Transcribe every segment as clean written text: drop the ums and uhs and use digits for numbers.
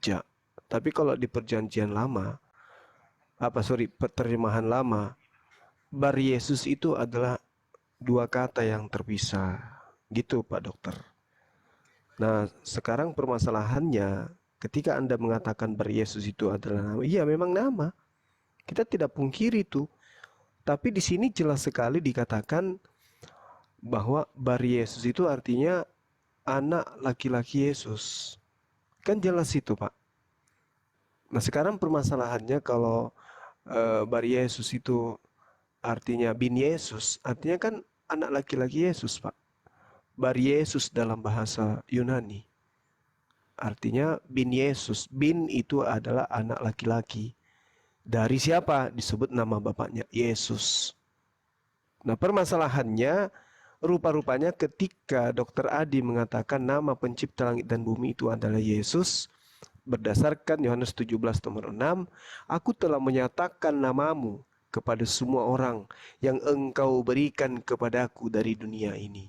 gereja. Tapi kalau di perjanjian lama, terjemahan lama, Bar Yesus itu adalah dua kata yang terpisah. Gitu Pak Dokter. Nah, sekarang permasalahannya ketika Anda mengatakan Bar Yesus itu adalah nama, iya memang nama. Kita tidak pungkiri itu. Tapi di sini jelas sekali dikatakan bahwa Bar Yesus itu artinya anak laki-laki Yesus. Kan jelas itu, Pak. Nah, sekarang permasalahannya kalau Bar Yesus itu artinya bin Yesus, artinya kan anak laki-laki Yesus, Pak. Bar Yesus dalam bahasa Yunani. Artinya bin Yesus. Bin itu adalah anak laki-laki. Dari siapa? Disebut nama bapaknya, Yesus. Nah, permasalahannya rupa-rupanya ketika Dr. Adi mengatakan nama pencipta langit dan bumi itu adalah Yesus, berdasarkan Yohanes 17 nomor 6, aku telah menyatakan namamu kepada semua orang yang engkau berikan kepadaku dari dunia ini.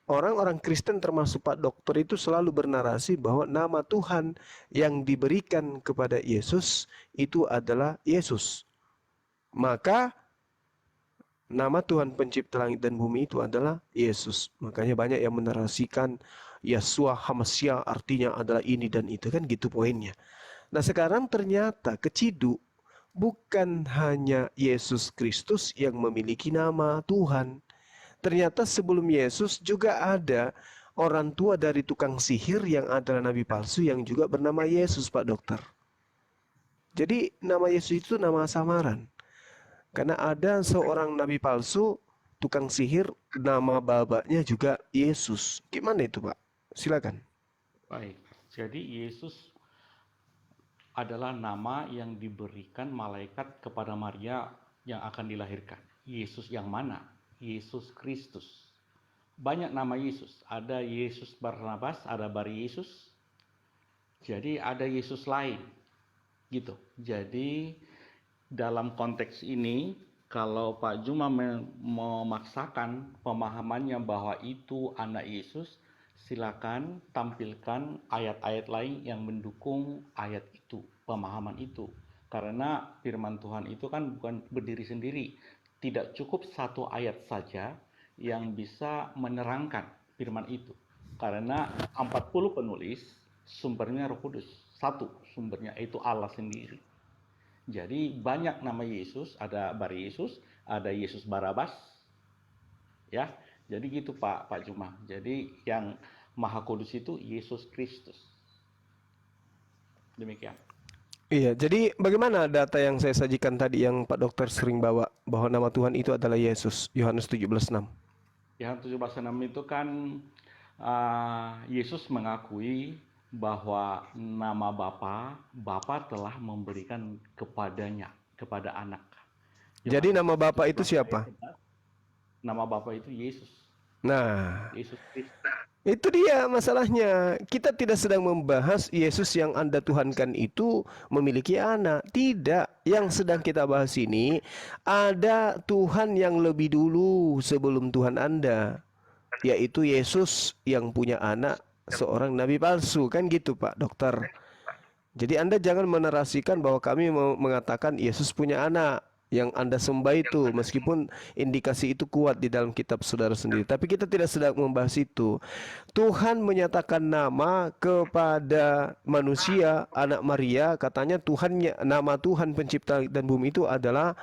Orang-orang Kristen termasuk Pak Dokter itu selalu bernarasi bahwa nama Tuhan yang diberikan kepada Yesus itu adalah Yesus. Maka nama Tuhan pencipta langit dan bumi itu adalah Yesus. Makanya banyak yang menarasikan Yeshua Hamasya artinya adalah ini dan itu, kan gitu poinnya. Nah, sekarang ternyata keciduk bukan hanya Yesus Kristus yang memiliki nama Tuhan. Ternyata sebelum Yesus juga ada orang tua dari tukang sihir yang adalah nabi palsu yang juga bernama Yesus, Pak Dokter. Jadi nama Yesus itu nama samaran. Karena ada seorang nabi palsu, tukang sihir, nama bapaknya juga Yesus. Gimana itu, Pak? Silakan. Baik, jadi Yesus adalah nama yang diberikan malaikat kepada Maria yang akan dilahirkan. Yesus yang mana? Yesus Kristus. Banyak nama Yesus. Ada Yesus Barnabas, ada Bar Yesus. Jadi ada Yesus lain. Gitu. Jadi dalam konteks ini, kalau Pak Juma memaksakan pemahamannya bahwa itu anak Yesus, silakan tampilkan ayat-ayat lain yang mendukung ayat itu, pemahaman itu. Karena firman Tuhan itu kan bukan berdiri sendiri. Tidak cukup satu ayat saja yang bisa menerangkan firman itu. Karena 40 penulis sumbernya Roh Kudus. Satu sumbernya itu Allah sendiri. Jadi banyak nama Yesus, ada Bar Yesus, ada Yesus Barabas, ya. Jadi gitu Pak Juma. Jadi yang Maha Kudus itu Yesus Kristus. Demikian. Iya, jadi bagaimana data yang saya sajikan tadi yang Pak Dokter sering bawa bahwa nama Tuhan itu adalah Yesus, Yohanes 17:6. Yang 17:6 itu kan Yesus mengakui bahwa nama Bapa telah memberikan kepadanya, kepada anak. Jadi nama Bapa itu 17 ayat siapa? 11, nama Bapa itu Yesus. Nah, Yesus Kristus. itu dia masalahnya. Kita tidak sedang membahas Yesus yang Anda tuhankan itu memiliki anak. Tidak. Yang sedang kita bahas ini ada Tuhan yang lebih dulu sebelum Tuhan Anda, yaitu Yesus yang punya anak seorang nabi palsu. Kan gitu Pak Dokter. Jadi Anda jangan menarasikan bahwa kami mengatakan Yesus punya anak yang Anda sembah itu, meskipun indikasi itu kuat di dalam kitab saudara sendiri. Tapi kita tidak sedang membahas itu. Tuhan menyatakan nama kepada manusia, anak Maria, katanya Tuhannya, nama Tuhan pencipta dan bumi itu adalah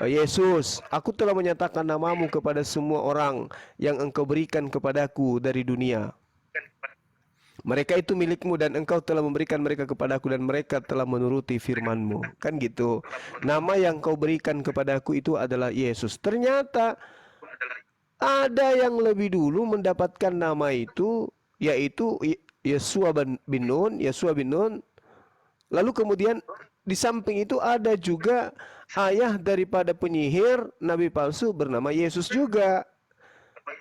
Yesus. Aku telah menyatakan namamu kepada semua orang yang engkau berikan kepadaku dari dunia. Mereka itu milikmu dan engkau telah memberikan mereka kepadaku dan mereka telah menuruti firmanmu. Kan gitu. Nama yang kau berikan kepadaku itu adalah Yesus. Ternyata ada yang lebih dulu mendapatkan nama itu, yaitu Yesua bin Nun, Yesua bin Nun. Lalu kemudian di samping itu ada juga ayah daripada penyihir nabi palsu bernama Yesus juga.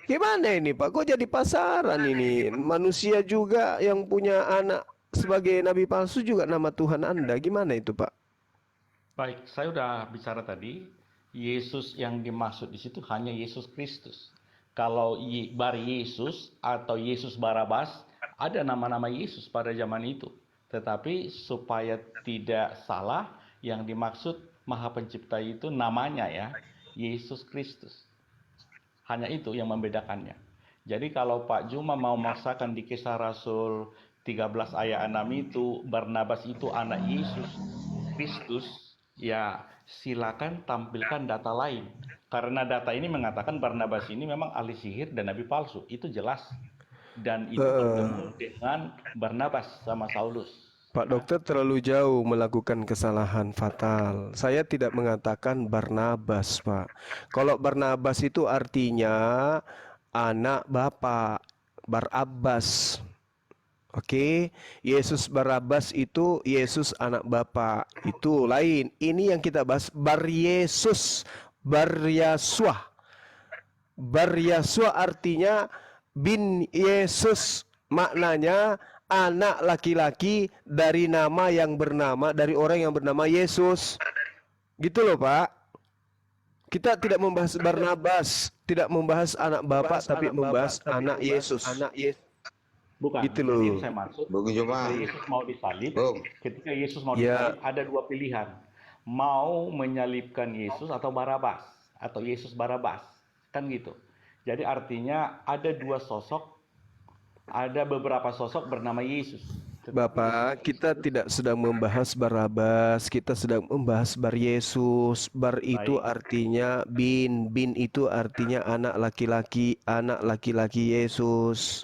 Gimana ini Pak? Kok jadi pasaran ini? Manusia juga yang punya anak sebagai nabi palsu juga nama Tuhan Anda. Gimana itu Pak? Baik, saya sudah bicara tadi, Yesus yang dimaksud di situ hanya Yesus Kristus. Kalau Bar Yesus atau Yesus Barabas ada nama-nama Yesus pada zaman itu. Tetapi supaya tidak salah, yang dimaksud Maha Pencipta itu namanya ya, Yesus Kristus. Hanya itu yang membedakannya. Jadi kalau Pak Juma mau memaksakan di Kisah Rasul 13 ayat 6 itu, Barnabas itu anak Yesus Kristus, ya silakan tampilkan data lain. Karena data ini mengatakan Barnabas ini memang ahli sihir dan nabi palsu. Itu jelas. Dan itu bertemu dengan Barnabas sama Saulus. Pak Dokter terlalu jauh melakukan kesalahan fatal. Saya tidak mengatakan Barnabas, Pak. Kalau Barnabas itu artinya anak bapak, Barabbas. Oke, Yesus Barabas itu Yesus anak bapak. Itu lain. Ini yang kita bahas Bar Yesus, Bar Yasua. Bar Yasua artinya bin Yesus. Maknanya anak laki-laki dari nama yang bernama, dari orang yang bernama Yesus. Gitu loh, Pak. Kita tidak membahas Barnabas, tidak membahas anak bapak, tapi membahas anak Yesus. Bukan, Gitu jadi loh. yang saya maksud, Bung Juma. ketika Yesus mau disalib, Bung. ketika Yesus mau Ya. disalib, ada dua pilihan. Mau menyalibkan Yesus atau Barabas, atau Yesus Barabas. Kan gitu. Jadi artinya ada dua sosok, ada beberapa sosok bernama Yesus. Bapak, kita tidak sedang membahas Barabas, kita sedang membahas Bar Yesus. Bar itu artinya bin itu artinya anak laki-laki Yesus.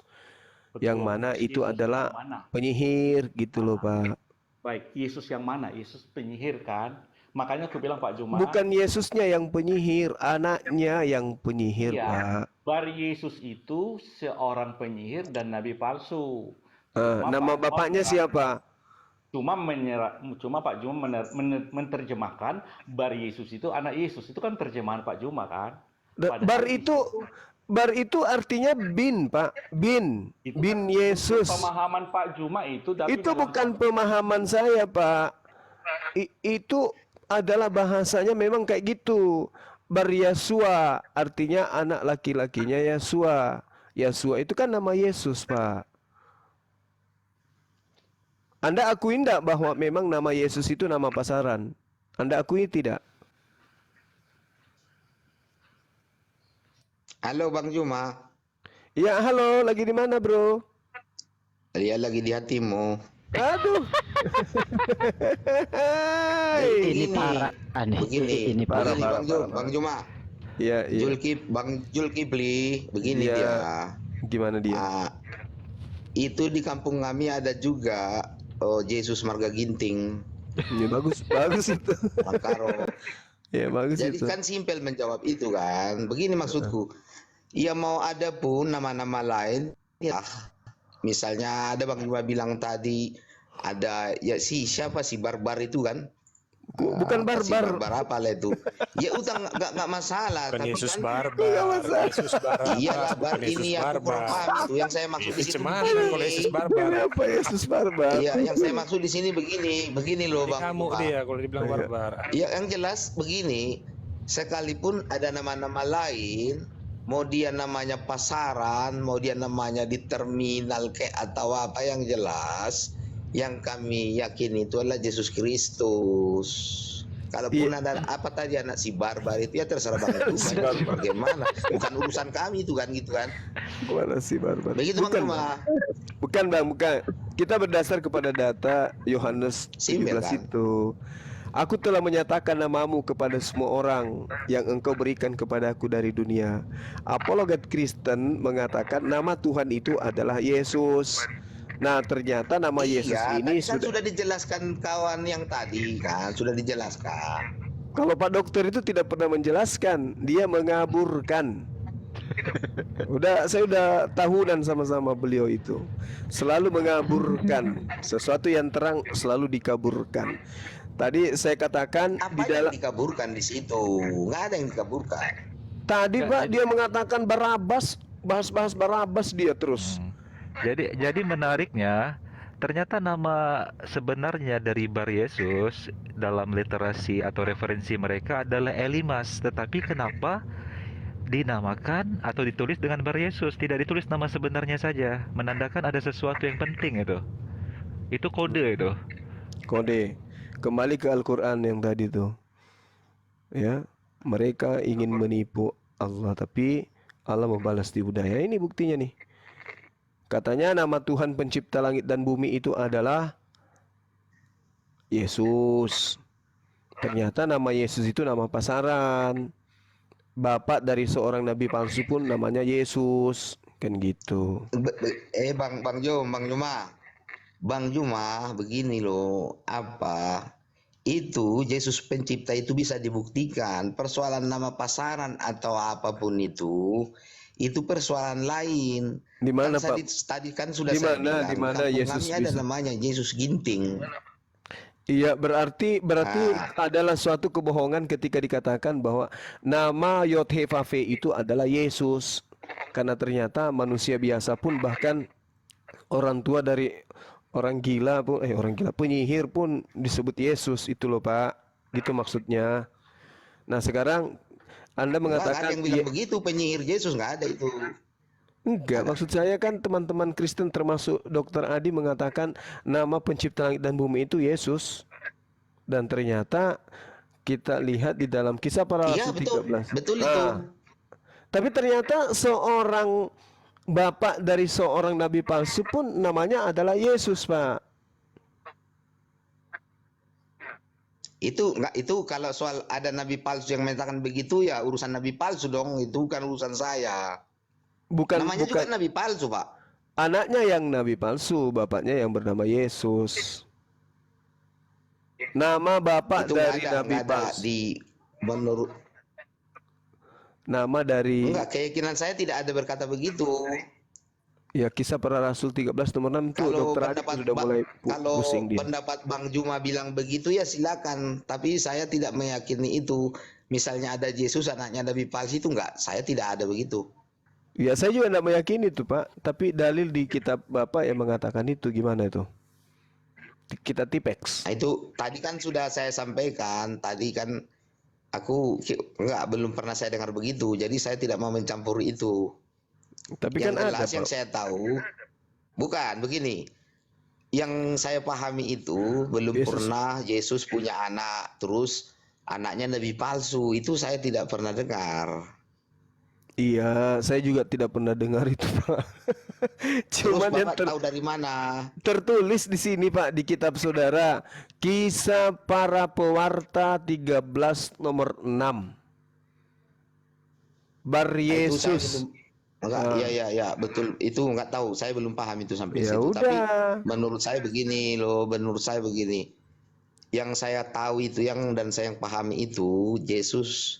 Betul. Yang mana itu Yesus adalah yang mana? penyihir gitu loh, Pak. Baik, Yesus yang mana? Yesus penyihir kan? Makanya aku bilang Pak Juma, Bukan Yesusnya yang penyihir, anaknya yang penyihir, iya, Pak. Bar Yesus itu seorang penyihir dan nabi palsu. Nama bapaknya siapa? Cuma Pak Juma menerjemahkan Bar Yesus itu anak Yesus. Itu kan terjemahan Pak Juma kan? Bar itu artinya bin, Pak. Bin Itu Yesus. pemahaman Pak Juma itu, tapi Itu bukan pemahaman saya, Pak. Itu adalah bahasanya memang kayak gitu. Bar Yasua artinya anak laki-lakinya Yasua. Yasua itu kan nama Yesus, Pak. Anda akui tidak bahwa memang nama Yesus itu nama pasaran? Anda akui tidak? Halo Bang Juma. Ya, halo, lagi di mana, Bro? Dia lagi di hatimu. Aduh. Ini parah aneh. Begini, parah, begini parah. Bang Juma. Ya, iya. Bang Julkifli, begini Iya. dia. Gimana dia? Itu di kampung kami ada juga Yesus Marga Ginting, Ya, bagus itu. Makaro. Ya, bagus Jadi itu. kan simpel menjawab itu kan. Begini maksudku. Ya mau ada pun nama-nama lain, ya misalnya ada Bang Juma bilang tadi ada ya siapa sih Barbar itu kan? Bukan Apa sih, barbar. barbar apa lah itu? Ya utang nggak masalah. Bukan Tapi Yesus kan barbar, Yesus barbar. iyalah bar Bukan Yesus ini yang aku kurang barbar. paham itu. Yang saya maksud di Yesus situ cuman begini. kalau Yesus barbar. Kenapa Yesus barbar? Iya, yang saya maksud di sini begini loh Di Bang. kamu Juma. dia kalau dibilang barbar. Ya yang jelas begini, sekalipun ada nama-nama lain, mau dia namanya pasaran, mau dia namanya di terminal kayak atau apa, yang jelas yang kami yakin itu adalah Yesus Kristus. Kalaupun ada apa tadi anak si barbar itu ya terserah Bang Juma, bagaimana? Bukan urusan kami itu kan gitu kan. Mana sih barbar? Begitu Bang Bukan, Juma. bukan Bang, bukan. Kita berdasar kepada data Yohanes 17 Simpel, kan? itu. Aku telah menyatakan namamu kepada semua orang yang engkau berikan kepadaku dari dunia. Apologet Kristen mengatakan nama Tuhan itu adalah Yesus. Nah, ternyata nama Yesus Iya, ini tadi kan sudah dijelaskan kawan yang tadi kan, sudah dijelaskan. Kalau Pak Dokter itu tidak pernah menjelaskan, dia mengaburkan. Saya udah tahunan sama-sama beliau itu. Selalu mengaburkan. Sesuatu yang terang selalu dikaburkan. Tadi saya katakan Apa di yang dalam dikaburkan di situ? Nggak ada yang dikaburkan. tadi Pak dia mengatakan Barabas, bahas-bahas Barabas dia terus. Jadi menariknya ternyata nama sebenarnya dari Bar Yesus dalam literasi atau referensi mereka adalah Elimas, tetapi kenapa dinamakan atau ditulis dengan Bar Yesus, tidak ditulis nama sebenarnya saja, menandakan ada sesuatu yang penting itu. Itu kode itu. Kode. Kembali ke Al-Quran yang tadi tuh. Ya, mereka ingin menipu Allah, tapi Allah membalas di budaya. Ini buktinya nih. Katanya nama Tuhan pencipta langit dan bumi itu adalah Yesus. Ternyata nama Yesus itu nama pasaran. Bapak dari seorang nabi palsu pun namanya Yesus. Kan gitu. Bang Juma, begini loh, itu Yesus pencipta itu bisa dibuktikan. Persoalan nama pasaran atau apapun itu persoalan lain. Di mana, Kan Pak? tadi kan sudah Di saya mana- bilang, di mana kampung Yesus kami ada bisa? namanya Yesus Ginting. Iya, berarti adalah suatu kebohongan ketika dikatakan bahwa nama Yod-Heh-Vav-He itu adalah Yesus. Karena ternyata manusia biasa pun, bahkan orang tua dari orang gila penyihir pun disebut Yesus itu loh, Pak. Gitu maksudnya. Nah, sekarang Anda Nggak ada mengatakan yang bilang begitu, penyihir Yesus nggak ada itu. enggak, maksud saya kan teman-teman Kristen termasuk Dr. Adi mengatakan nama pencipta langit dan bumi itu Yesus. Dan ternyata kita lihat di dalam Kisah Para Iya Rasul betul, 13. betul itu. Tapi ternyata seorang bapak dari seorang nabi palsu pun namanya adalah Yesus, Pak. Itu kalau soal ada nabi palsu yang mengatakan begitu ya urusan nabi palsu dong, itu bukan urusan saya. Namanya juga nabi palsu, Pak. Anaknya yang nabi palsu, bapaknya yang bernama Yesus. Nama bapak Itu dari nggak nabi ada palsu. menurut Nama dari enggak, keyakinan saya tidak ada berkata begitu. ya Kisah Para Rasul 13 nomor 6 itu Kalau Dr. Adi pendapat sudah mulai kalau pusing dia. pendapat Bang Juma bilang begitu ya silakan, tapi saya tidak meyakini itu. Misalnya ada Yesus anaknya nabi palsu itu enggak, saya tidak ada begitu. Ya saya juga tidak meyakini itu, Pak. Tapi dalil di kitab Bapak yang mengatakan itu gimana itu? Kita Tipex. Nah, itu tadi kan sudah saya sampaikan, tadi kan belum pernah saya dengar begitu, jadi saya tidak mau mencampuri itu. Tapi Yang kan ada, jelas yang Pak. saya tahu, bukan begini. Yang saya pahami itu belum Yesus. pernah Yesus punya anak, terus anaknya nabi palsu, itu saya tidak pernah dengar. Iya, saya juga tidak pernah dengar itu, Pak. Terus Cuman yang Bapak tahu dari mana? tertulis di sini, Pak, di kitab saudara, Kisah Para Pewarta 13 nomor 6. Bar Nah, itu saya Yesus. belum- enggak, iya, betul. Itu enggak tahu, saya belum paham itu sampai Ya situ. Tapi udah. menurut saya begini loh, Yang saya tahu itu dan saya yang pahami itu, Yesus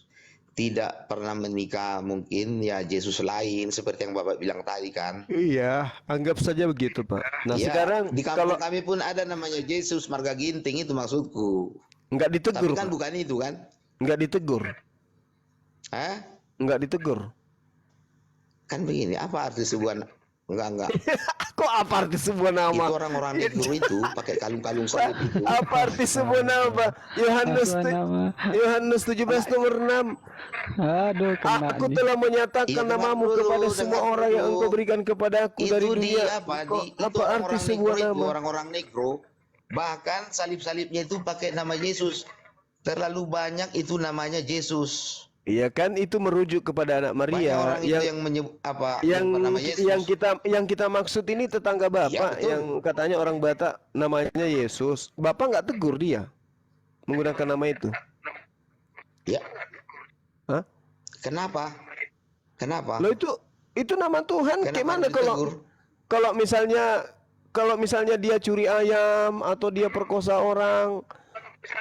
tidak pernah menikah, mungkin ya Yesus lain seperti yang Bapak bilang tadi kan. Iya, anggap saja begitu, Pak. Nah, Ya, sekarang di kalau kampung kami pun ada namanya Yesus Marga Ginting, itu maksudku. nggak Tapi ditegur, kan Pak. bukan itu kan? Nggak ditegur, Hah? nggak ditegur. Kan begini, apa arti sebuah enggak. Kok apa arti sebuah nama? Itu orang-orang negro itu pakai kalung-kalung salib itu. Apa arti sebuah nama, Pak? Yohanes 17 nomor 6. Aduh, kena Aku nih. telah menyatakan Iya, dengar namamu dulu, kepada dengar semua orang yang dulu. engkau berikan kepadaku dari Itu dunia. itu Apa arti orang-orang sebuah negro itu, nama? orang-orang negro. Bahkan salib-salibnya itu pakai nama Yesus. Terlalu banyak itu namanya Yesus. Iya kan, itu merujuk kepada anak Banyak Maria orang itu yang menyebut bernama Yesus. yang kita maksud ini tetangga Bapak betul. yang katanya orang Batak namanya Yesus. Bapak nggak tegur dia menggunakan nama itu. Ya. Hah? Kenapa? Loh, itu nama Tuhan. Kenapa Gimana harus ditegur? kalau misalnya dia curi ayam atau dia perkosa orang,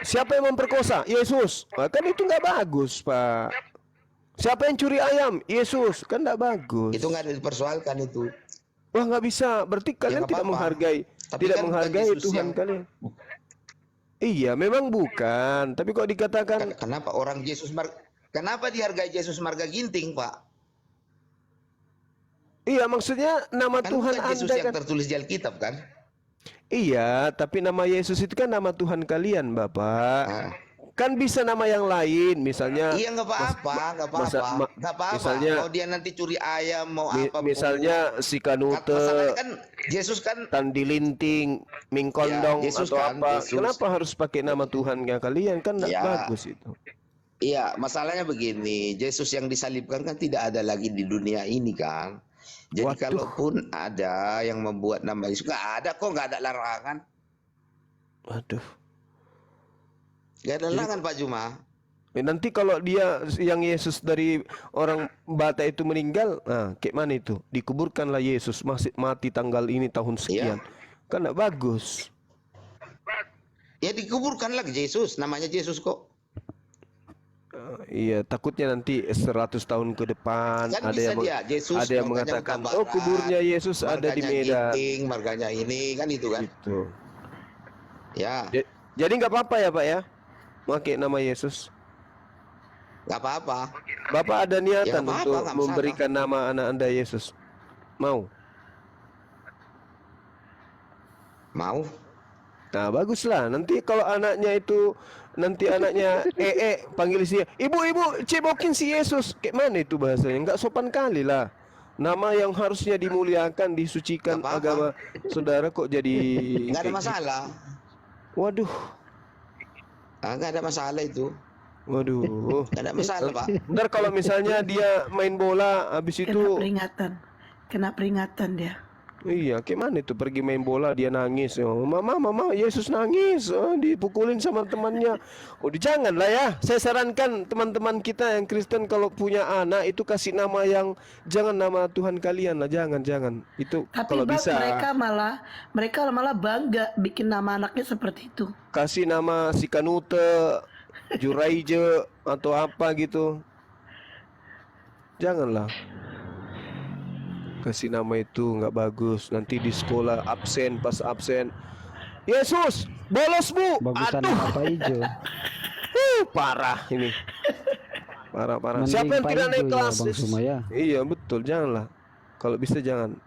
siapa yang memperkosa? Yesus. Nah, kan itu nggak bagus, Pak. Siapa yang curi ayam? Yesus. Kan nggak bagus. Itu nggak ada dipersoalkan itu. Wah, nggak bisa. Berarti kalian nggak tidak apa-apa. menghargai, Tapi tidak kan bukan menghargai Yesus Tuhan yang- kalian. Iya, memang bukan. Tapi kok dikatakan Kenapa kenapa dihargai Yesus Marga Ginting, Pak? iya, maksudnya nama Kan Tuhan bukan Yesus Anda yang kan. tertulis di Alkitab kan? Iya, tapi nama Yesus itu kan nama Tuhan kalian, Bapak. Nah, Kan bisa nama yang lain, misalnya Iya nggak apa-apa, nggak apa-apa, nggak apa-apa. misalnya Mau dia nanti curi ayam, mau apa? misalnya si Masalahnya Kanute, kan Yesus kan, Tandilinting, Mingkondong Ya, Yesus atau kan, apa. Yesus. Kenapa harus pakai nama Tuhan kalian? Kan nggak Ya. bagus itu. iya masalahnya begini, Yesus yang disalibkan kan tidak ada lagi di dunia ini kan. Jadi Waduh. kalaupun ada yang membuat nama Yesus, nggak ada kok, nggak ada larangan, Waduh. nggak ada larangan Pak Juma. Nanti kalau dia yang Yesus dari orang Batak itu meninggal, nah kayak mana itu? Dikuburkanlah Yesus masih mati tanggal ini tahun sekian. Kan nggak bagus. Ya dikuburkan lagi Yesus, namanya Yesus kok. Iya, takutnya nanti 100 tahun ke depan Kan ada bisa yang dia, Yesus ada yang marganya mengatakan, Huta oh Barat, kuburnya Yesus ada di marganya Medan. Ginting, marganya ini kan itu kan. Gitu. Ya, Jadi nggak apa-apa ya Pak ya, pakai nama Yesus. nggak apa-apa. Bapak ada niatan Ya, nggak untuk apa-apa, nggak masalah. memberikan nama anak Anda Yesus? Mau? Mau? Nah baguslah. Nanti kalau anaknya itu anaknya panggil si ibu cebokin si Yesus. Kayak mana itu bahasanya? Nggak sopan kali lah. Nama yang harusnya dimuliakan, disucikan Nggak apa-apa. agama saudara kok jadi Nggak ada kayak masalah. gitu. Waduh. Nggak ada masalah itu. Waduh. Nggak ada masalah Pak. Ntar kalau misalnya dia main bola habis itu Kena peringatan dia. iya, kayak mana itu pergi main bola dia nangis. Oh, mama, Yesus nangis. Oh, dipukulin sama temannya. Oh, janganlah ya. Saya sarankan teman-teman kita yang Kristen kalau punya anak itu kasih nama yang jangan nama Tuhan kalian lah, jangan. Itu Tapi kalau Bang, bisa mereka malah bangga bikin nama anaknya seperti itu. kasih nama si Kanute, Juraije atau apa gitu. Janganlah. Kasih nama itu nggak bagus. Nanti di sekolah pas absen. Yesus, bolos bu. Bagusan Aduh, nama Pak Ijo. parah ini. Parah. Mending Siapa yang Pak tidak naik Ijo ya, kelas? Bang Sumaya. Iya betul, janganlah. Kalau bisa jangan.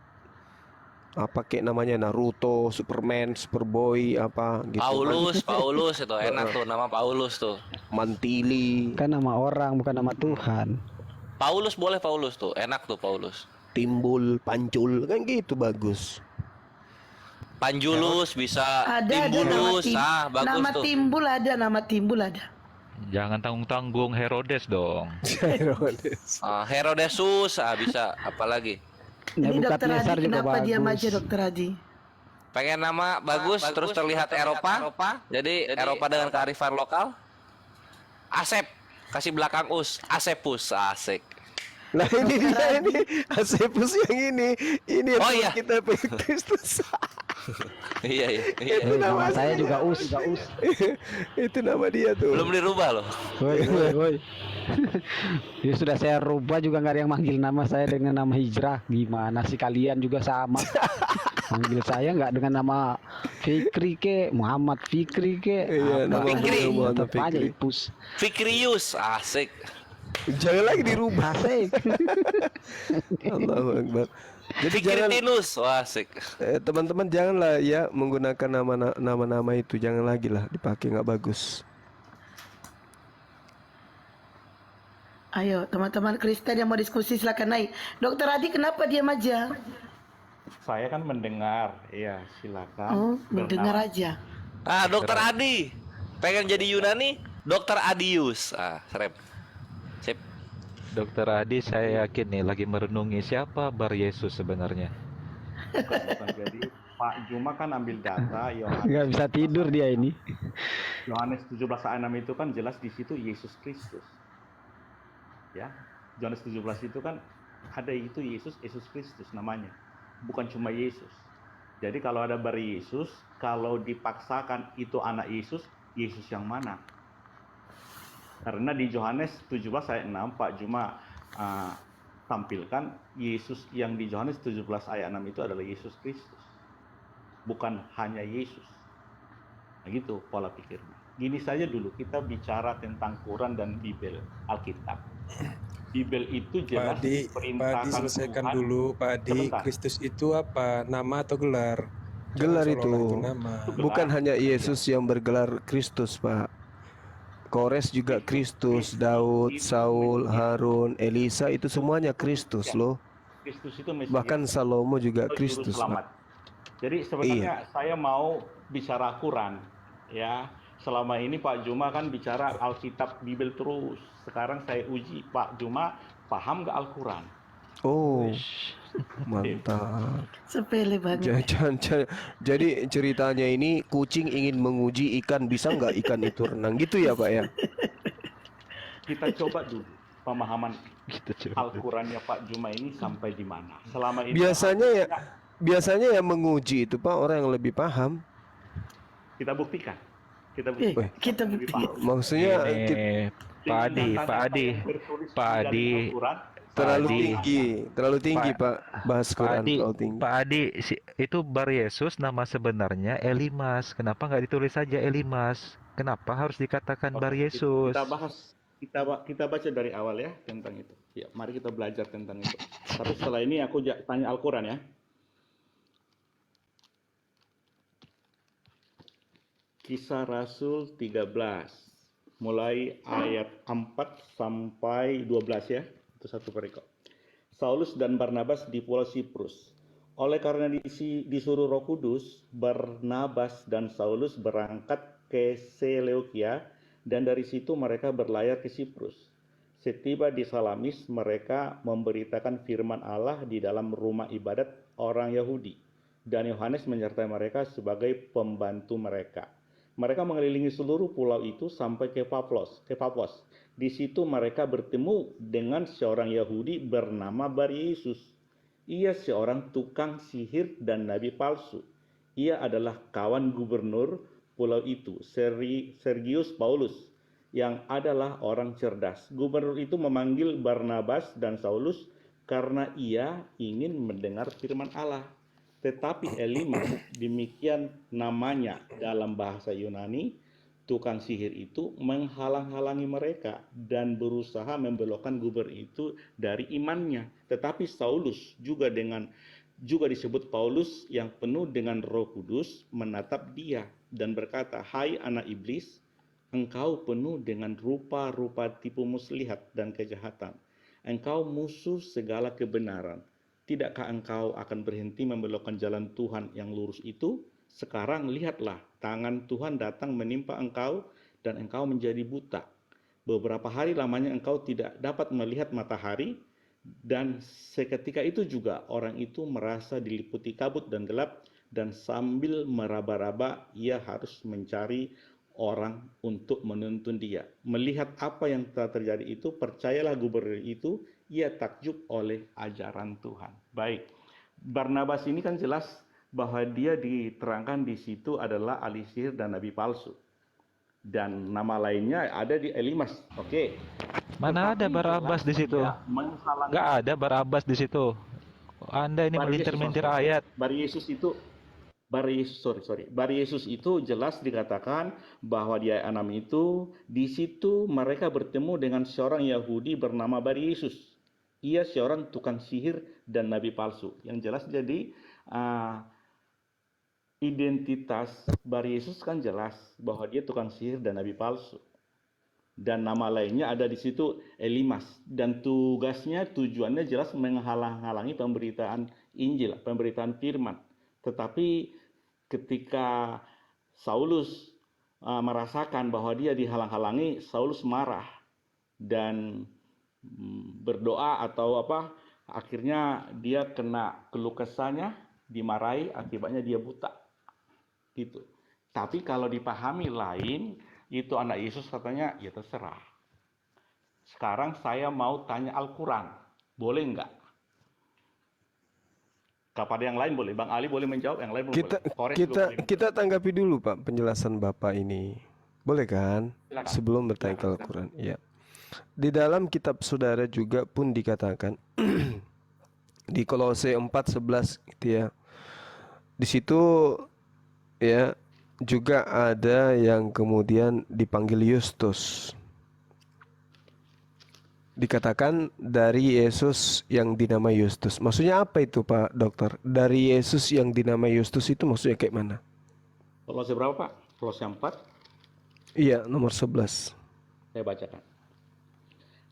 Apa kayak namanya Naruto, Superman, Superboy apa gitu. Paulus itu enak tuh, nama Paulus tuh. Mantili, Kan nama orang bukan nama Tuhan. Paulus boleh Paulus tuh, enak tuh Paulus. Timbul, Pancul, kan gitu bagus. Panjulus bisa, Ada Timbulus, bagus nama tuh. nama timbul ada. Jangan tanggung-tanggung Herodes dong. Herodesus, bisa, apalagi. Ini Dokter Nebukadnezar Adi juga kenapa diam bagus. aja Dokter Adi? Pengen nama bagus, terus terlihat Eropa. Jadi Eropa dengan kearifan lokal. Asep, kasih belakang us, Asepus, asik. Nah ini dia ini Asepus yang ini yang Oh, iya. kita Kristus. Iya. Itu nama Nama saya juga Us. Itu nama dia tuh. Belum dirubah loh. Woi. Ya sudah saya rubah juga nggak ada yang manggil nama saya dengan nama Hijrah. Gimana sih kalian juga sama? Manggil saya nggak dengan nama Fikri ke, Muhammad Fikri ke. Iya, nama Fikri. Muhammad Tetap aja Fikri. Ipus. Fikrius, asik. Jangan lagi dirubah. Asik. Allahu Akbar. Jadi jangan Fikritinus, wah asik. teman-teman janganlah ya menggunakan nama-nama itu, jangan lagi lah dipakai, nggak bagus. Ayo teman-teman Kristen yang mau diskusi silakan naik. Dokter Adi kenapa diam aja? Saya kan mendengar, ya silakan. Oh, mendengar Bernapas. aja. Dokter Adi, pengen jadi Yunani, Dokter Adius. Serem. Sip. Dokter Adi, saya yakin nih lagi merenungi siapa Bar Yesus sebenarnya. Bukan. Jadi Pak Juma kan ambil data Nggak bisa tidur dia ini. Yohanes 17 ayat 6 itu kan jelas di situ Yesus Kristus. Ya, Yohanes 17 itu kan ada itu Yesus Kristus namanya. Bukan cuma Yesus. Jadi kalau ada Bar Yesus, kalau dipaksakan itu anak Yesus yang mana? Karena di Yohanes 17 ayat 6 Pak Juma tampilkan Yesus yang di Yohanes 17 ayat 6 itu adalah Yesus Kristus. Bukan hanya Yesus. Nah gitu pola pikirnya. Gini saja dulu kita bicara tentang Quran dan Bible, Alkitab. Bible itu jelas Pak Adi diperintahkan selesaikan Tuhan. dulu. Pak Adi, Sebentar. Kristus itu apa? Nama atau gelar? Gelar Jangan seolah-olah itu. nama. Bukan hanya Yesus yang bergelar Kristus, Pak. Kores juga Kristus, Daud, Saul, Harun, Elisa itu semuanya Kristus loh. Kristus itu Mesias. Bahkan Salomo juga Juru Kristus, selamat. Pak. Jadi sebenarnya saya mau bicara Quran, ya. Selama ini Pak Juma kan bicara Alkitab Bible terus. Sekarang saya uji Pak Juma paham nggak Al-Quran? Oh, mantap. Sepele banget. Jadi ceritanya ini kucing ingin menguji ikan, bisa nggak ikan itu renang gitu ya Pak ya? Kita coba dulu pemahaman Al-Qurannya Pak Juma ini sampai di mana. Selama ini Biasanya yang menguji itu Pak orang yang lebih paham. kita buktikan. Kita Eh, buktikan. kita buktikan. Maksudnya Pak Adi, terlalu tinggi Pak bahas Quran terlalu tinggi. Pak Adi, itu Bar Yesus nama sebenarnya Elimas. Kenapa nggak ditulis saja Elimas? Kenapa harus dikatakan Bar Yesus? Kita bahas, kita baca dari awal ya tentang itu. Ya, mari kita belajar tentang itu. Tapi setelah ini aku tanya Al-Quran ya. Kisah Rasul 13, mulai ayat 4 sampai 12 ya, itu satu perikop. Saulus dan Barnabas di Pulau Siprus. Oleh karena disuruh Roh Kudus, Barnabas dan Saulus berangkat ke Seleukia dan dari situ mereka berlayar ke Siprus. Setiba di Salamis, mereka memberitakan firman Allah di dalam rumah ibadat orang Yahudi. Dan Yohanes menyertai mereka sebagai pembantu mereka. Mereka mengelilingi seluruh pulau itu sampai ke Papos. Di situ mereka bertemu dengan seorang Yahudi bernama Bar Yesus. Ia seorang tukang sihir dan nabi palsu. Ia adalah kawan gubernur pulau itu, Sergius Paulus, yang adalah orang cerdas. Gubernur itu memanggil Barnabas dan Saulus karena ia ingin mendengar firman Allah. Tetapi Elimas, demikian namanya dalam bahasa Yunani, tukang sihir itu menghalang-halangi mereka dan berusaha membelokkan gubernur itu dari imannya. Tetapi Saulus juga disebut Paulus yang penuh dengan Roh Kudus menatap dia dan berkata, "Hai anak iblis, engkau penuh dengan rupa-rupa tipu muslihat dan kejahatan. Engkau musuh segala kebenaran. Tidakkah engkau akan berhenti membelokkan jalan Tuhan yang lurus itu? Sekarang lihatlah, tangan Tuhan datang menimpa engkau dan engkau menjadi buta. Beberapa hari lamanya engkau tidak dapat melihat matahari, dan seketika itu juga orang itu merasa diliputi kabut dan gelap, dan sambil meraba-raba ia harus mencari orang untuk menuntun dia. Melihat apa yang telah terjadi itu, percayalah gubernur itu, ia takjub oleh ajaran Tuhan." Baik, Barnabas ini kan jelas bahwa dia diterangkan di situ adalah ahli sihir dan nabi palsu. Dan nama lainnya ada di Elimas. Oke. Mana ada Barnabas di situ? Nggak ada Barnabas di situ. Anda ini melintir-melintir ayat. Bar Yesus itu jelas dikatakan bahwa dia enam itu, di situ mereka bertemu dengan seorang Yahudi bernama Bar Yesus. Ia seorang tukang sihir dan nabi palsu. Yang jelas jadi identitas Bar Yesus kan jelas bahwa dia tukang sihir dan nabi palsu. Dan nama lainnya ada di situ Elimas. Dan tujuannya jelas menghalang-halangi pemberitaan Injil, pemberitaan firman. Tetapi ketika Saulus merasakan bahwa dia dihalang-halangi, Saulus marah dan berdoa atau akhirnya dia kena keluh kesahnya, dimarahi, akibatnya dia buta gitu. Tapi kalau dipahami lain, itu anak Yesus katanya ya terserah. Sekarang saya mau tanya Al-Quran, boleh enggak? Kepada yang lain boleh, Bang Ali boleh menjawab, yang lain boleh. Kita tanggapi dulu Pak penjelasan Bapak ini, boleh kan? Silakan. Sebelum bertanya ke Al-Quran. Ya. Di dalam kitab saudara juga pun dikatakan di Kolose 4:11 gitu ya. Di situ ya juga ada yang kemudian dipanggil Yustus. Dikatakan dari Yesus yang dinamai Yustus. Maksudnya apa itu Pak Dokter? Dari Yesus yang dinamai Yustus itu maksudnya kayak mana? Kolose berapa Pak? Kolose 4? Iya, nomor 11. Saya bacakan.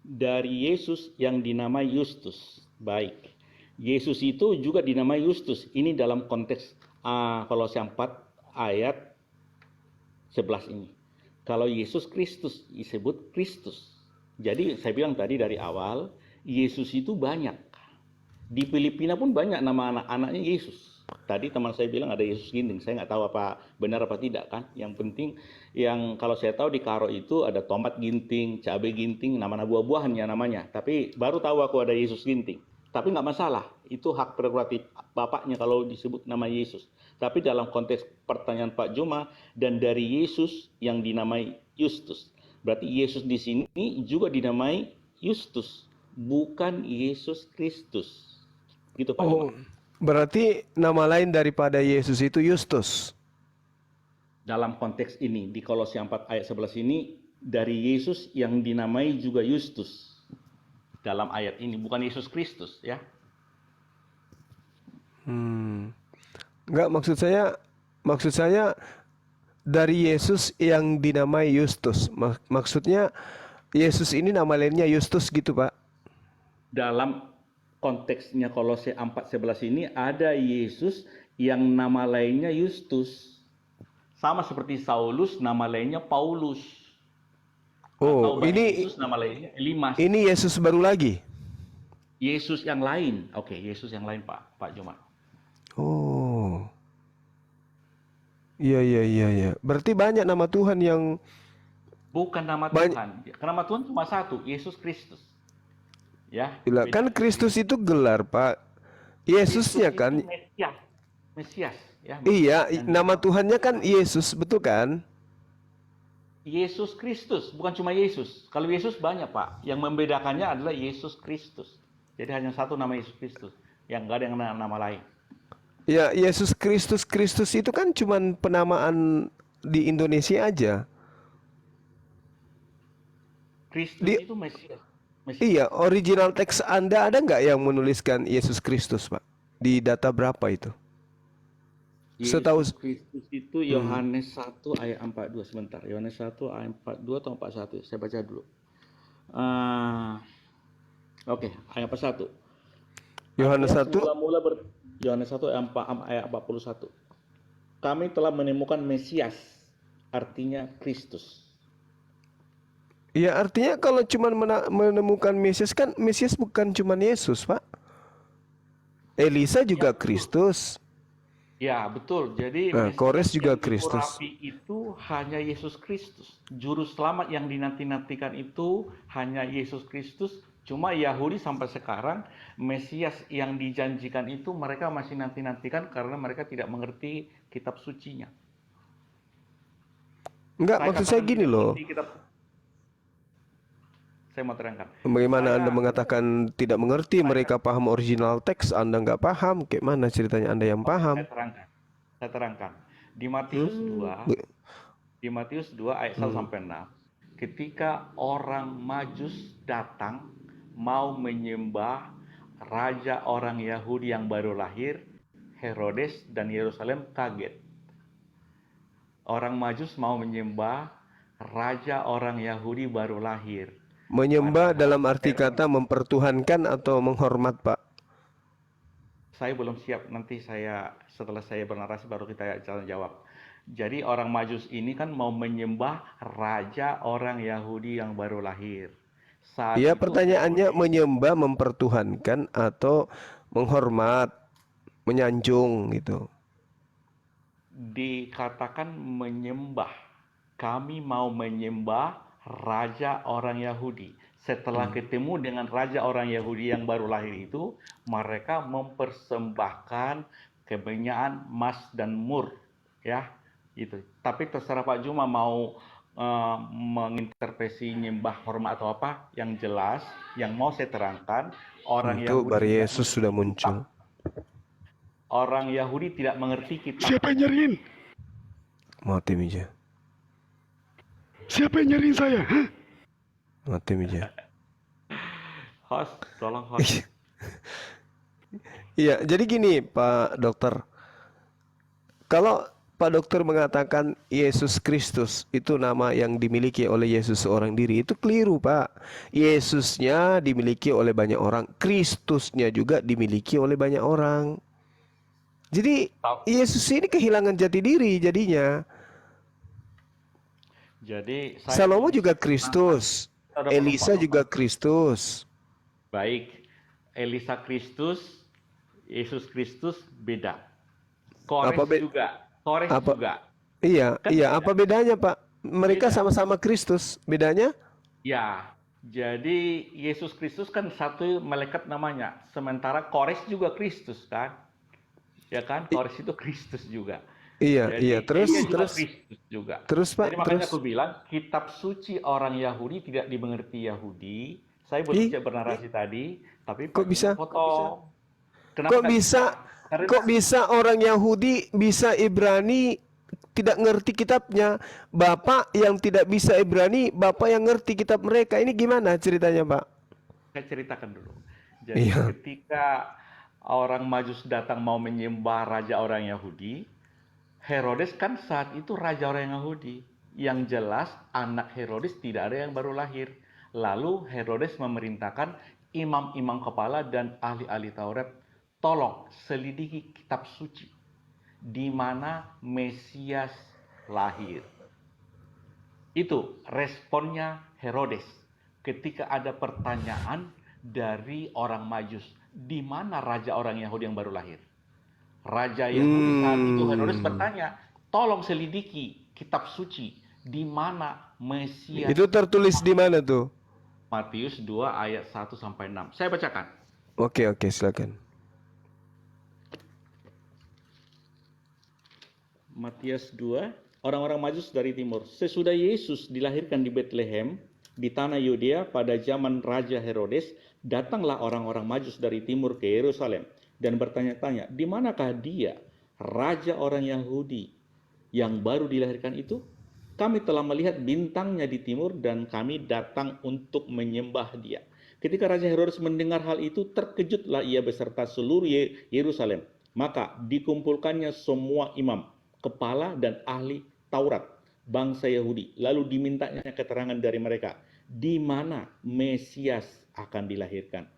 Dari Yesus yang dinamai Yustus. Baik. Yesus itu juga dinamai Yustus. Ini dalam konteks Kolose 4 ayat 11 ini. Kalau Yesus Kristus disebut Kristus. Jadi saya bilang tadi dari awal, Yesus itu banyak. Di Filipina pun banyak nama anak-anaknya Yesus. Tadi teman saya bilang ada Yesus Ginting. Saya nggak tahu apa benar apa tidak kan. Yang penting yang kalau saya tahu di Karo itu ada tomat ginting, cabai ginting, nama-nama buah-buahan ya namanya. Tapi baru tahu aku ada Yesus Ginting. Tapi nggak masalah. Itu hak prerogatif bapaknya kalau disebut nama Yesus. Tapi dalam konteks pertanyaan Pak Juma, dan dari Yesus yang dinamai Yustus. Berarti Yesus di sini juga dinamai Yustus, bukan Yesus Kristus. Gitu Pak Juma. Berarti nama lain daripada Yesus itu Yustus. Dalam konteks ini, di Kolose 4 ayat 11 ini, dari Yesus yang dinamai juga Yustus. Dalam ayat ini, bukan Yesus Kristus ya. Enggak, maksud saya dari Yesus yang dinamai Yustus. Maksudnya Yesus ini nama lainnya Yustus gitu, Pak. Dalam konteksnya Kolose 4:11 ini ada Yesus yang nama lainnya Yustus. Sama seperti Saulus nama lainnya Paulus. Oh, Atau ini Yesus nama lainnya Elimas. ini Yesus baru lagi. Yesus yang lain. Oke, Yesus yang lain Pak Juma. Oh. Iya. Berarti banyak nama Tuhan yang Bukan nama Tuhan. Nama Tuhan cuma satu, Yesus Kristus. Ya. gila. Kan Kristus itu gelar, Pak. Yesusnya Kristus kan. itu Mesias. Ya, Iya, Mesias. nama Tuhannya kan Yesus, betul kan? Yesus Kristus, bukan cuma Yesus. Kalau Yesus banyak Pak. Yang membedakannya adalah Yesus Kristus. Jadi hanya satu nama Yesus Kristus. Yang nggak ada yang nama lain. Ya, Yesus Kristus itu kan cuman penamaan di Indonesia aja. Kristus itu Mesias. Iya, original teks Anda ada nggak yang menuliskan Yesus Kristus, Pak? Di data berapa itu? Setahu Yesus Kristus itu Yohanes 1 ayat 42 sebentar. Yohanes 1 ayat 42 atau 41. Saya baca dulu. Oke, ayat 41. Yohanes 1 Yohanes 1 ayat 41. Kami telah menemukan Mesias, artinya Kristus. ya artinya kalau cuman menemukan Mesias kan Mesias bukan cuman Yesus, Pak. Elisa juga Kristus. Ya, betul. Jadi Nah, Mesias Kores juga yang Kristus. diurapi itu hanya Yesus Kristus. Juru selamat yang dinanti-nantikan itu hanya Yesus Kristus. Cuma Yahudi sampai sekarang Mesias yang dijanjikan itu mereka masih nanti-nantikan karena mereka tidak mengerti kitab sucinya. Enggak, maksud saya gini loh. Saya mau terangkan. Bagaimana Anda mengatakan tidak mengerti, mereka paham original teks, Anda nggak paham? Kayak mana ceritanya Anda yang paham? Saya terangkan. Di Matius 2 ayat 1 sampai 6, ketika orang Majus datang mau menyembah raja orang Yahudi yang baru lahir, Herodes dan Yerusalem kaget. Orang Majus mau menyembah raja orang Yahudi baru lahir. Menyembah dalam arti kata mempertuhankan atau menghormat, Pak? Saya belum siap, nanti setelah saya bernarasi baru kita jalan jawab. Jadi orang Majus ini kan mau menyembah raja orang Yahudi yang baru lahir. Iya, pertanyaannya menyembah, mempertuhankan atau menghormat, menyanjung gitu. Dikatakan menyembah. Kami mau menyembah raja orang Yahudi. Setelah ketemu dengan raja orang Yahudi yang baru lahir itu, mereka mempersembahkan kebanyakan emas dan mur, ya, itu. Tapi terserah Pak Juma mau mengintervensi nyembah hormat atau apa, yang jelas, yang mau saya terangkan, orang Itu Yahudi baru Yesus sudah muncul. Orang Yahudi tidak mengerti kitab. Siapa yang nyariin? Mati meja. Siapa yang nyariin saya? Hah? Mati meja. Host, tolong host. Iya, jadi gini Pak Dokter. Kalau Pak Dokter mengatakan Yesus Kristus itu nama yang dimiliki oleh Yesus seorang diri. Itu keliru, Pak. Yesusnya dimiliki oleh banyak orang, Kristusnya juga dimiliki oleh banyak orang. Jadi Tau- Yesus ini kehilangan jati diri jadinya. Jadi saya Salomo juga bisa menangkap. Kristus, Ada Elisa penumpang. juga Kristus. Baik, Elisa Kristus, Yesus Kristus beda. Kores Apa be- juga, Kores apa? juga. Iya, Kan iya. beda. Apa bedanya, Pak? Mereka Beda. sama-sama Kristus. Bedanya? Ya, jadi Yesus Kristus kan satu malaikat namanya, sementara Kores juga Kristus kan? Ya kan? Kores itu Kristus juga. Iya, Jadi iya. Terus, dia juga terus, Kristus juga. terus, Pak. Jadi makanya Terus. aku bilang kitab suci orang Yahudi tidak dimengerti Yahudi. Saya Ih, tidak bernarasi tadi, tapi kok Pak bisa? Juma potong. Kenapa Kok nggak bisa? Karena Kok bisa orang Yahudi bisa Ibrani tidak ngerti kitabnya? Bapak yang tidak bisa Ibrani, Bapak yang ngerti kitab mereka. Ini gimana ceritanya, Pak? saya ceritakan dulu. Jadi Iya. ketika orang Majus datang mau menyembah raja orang Yahudi, Herodes kan saat itu raja orang Yahudi. Yang jelas anak Herodes tidak ada yang baru lahir. Lalu Herodes memerintahkan imam-imam kepala dan ahli-ahli Taurat, tolong selidiki kitab suci di mana Mesias lahir. Itu responnya Herodes ketika ada pertanyaan dari orang Majus, di mana raja orang Yahudi yang baru lahir? Raja Yahudi saat itu Herodes bertanya, tolong selidiki kitab suci di mana Mesias. Itu tertulis di mana tuh? Matius 2 ayat 1 sampai 6. Saya bacakan. Oke, silakan. Matius 2, orang-orang Majus dari timur. Sesudah Yesus dilahirkan di Bethlehem, di tanah Yudea pada zaman Raja Herodes, datanglah orang-orang Majus dari timur ke Yerusalem dan bertanya-tanya, di manakah dia, raja orang Yahudi yang baru dilahirkan itu? Kami telah melihat bintangnya di timur dan kami datang untuk menyembah dia. Ketika Raja Herodes mendengar hal itu, terkejutlah ia beserta seluruh Yerusalem. Maka dikumpulkannya semua imam, kepala dan ahli Taurat, bangsa Yahudi. Lalu dimintanya keterangan dari mereka, di mana Mesias akan dilahirkan.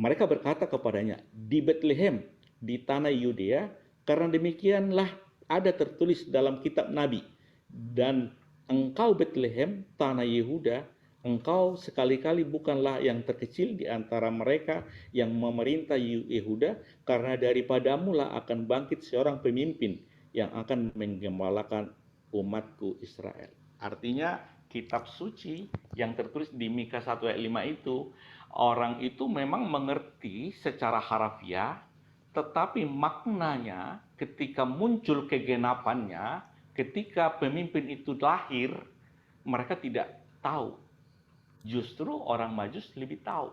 Mereka berkata kepadanya, di Bethlehem, di tanah Yudea, karena demikianlah ada tertulis dalam kitab Nabi. Dan engkau Bethlehem, tanah Yehuda, engkau sekali-kali bukanlah yang terkecil di antara mereka yang memerintah Yehuda, karena daripadamu lah akan bangkit seorang pemimpin yang akan menggembalakan umatku Israel. Artinya kitab suci yang tertulis di Mika 1 ayat 5 itu, orang itu memang mengerti secara harafiah, tetapi maknanya ketika muncul kegenapannya, ketika pemimpin itu lahir, mereka tidak tahu. Justru orang Majus lebih tahu.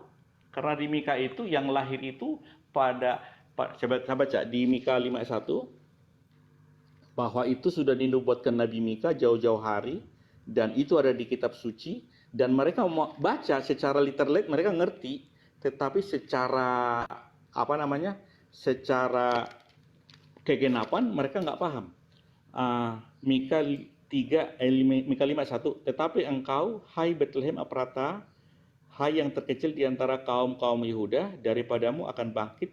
Karena di Mika itu yang lahir itu pada saya baca di Mika 5:1 bahwa itu sudah dinubuatkan Nabi Mika jauh-jauh hari dan itu ada di kitab suci dan mereka mau baca secara literal mereka ngerti, tetapi secara secara kegenapan mereka nggak paham. Mika 5:1, tetapi engkau, hai Bethlehem Efrata, hai yang terkecil di antara kaum-kaum Yehuda, daripadamu akan bangkit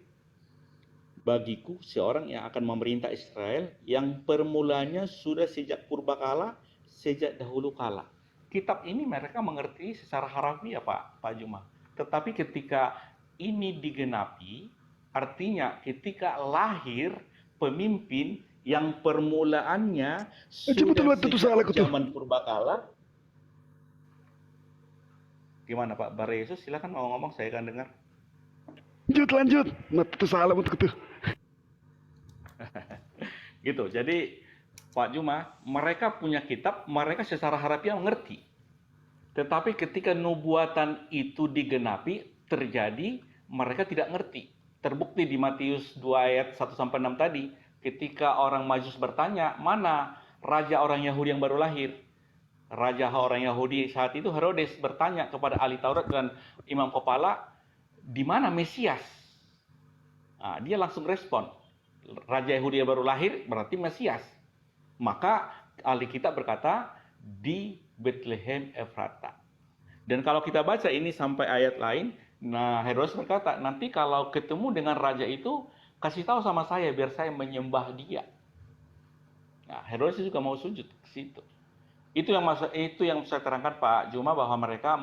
bagiku seorang yang akan memerintah Israel, yang permulanya sudah sejak purbakala, sejak dahulu kala. Kitab ini mereka mengerti secara harafiah, Pak Juma. Tetapi ketika ini digenapi, artinya ketika lahir pemimpin yang permulaannya sudah sejak zaman purbakala. Gimana Pak Bara Yesus? Silakan mau ngomong, saya akan dengar. Lanjut. Matu salah untuk itu. Gitu. Jadi Pak Juma, mereka punya kitab, mereka secara harafiah mengerti. Tetapi ketika nubuatan itu digenapi, terjadi, mereka tidak ngerti. Terbukti di Matius 2 ayat 1 sampai 6 tadi, ketika orang Majus bertanya, mana raja orang Yahudi yang baru lahir? Raja orang Yahudi saat itu Herodes bertanya kepada ahli Taurat dan imam kepala, di mana Mesias? Dia langsung respon, raja Yahudi yang baru lahir berarti Mesias. Maka ahli kitab berkata di Bethlehem Efrata. Dan kalau kita baca ini sampai ayat lain, nah Herodes berkata, nanti kalau ketemu dengan raja itu, kasih tahu sama saya biar saya menyembah dia. Nah, Herodes juga mau sujud ke situ. Itu yang saya terangkan Pak Juma, bahwa mereka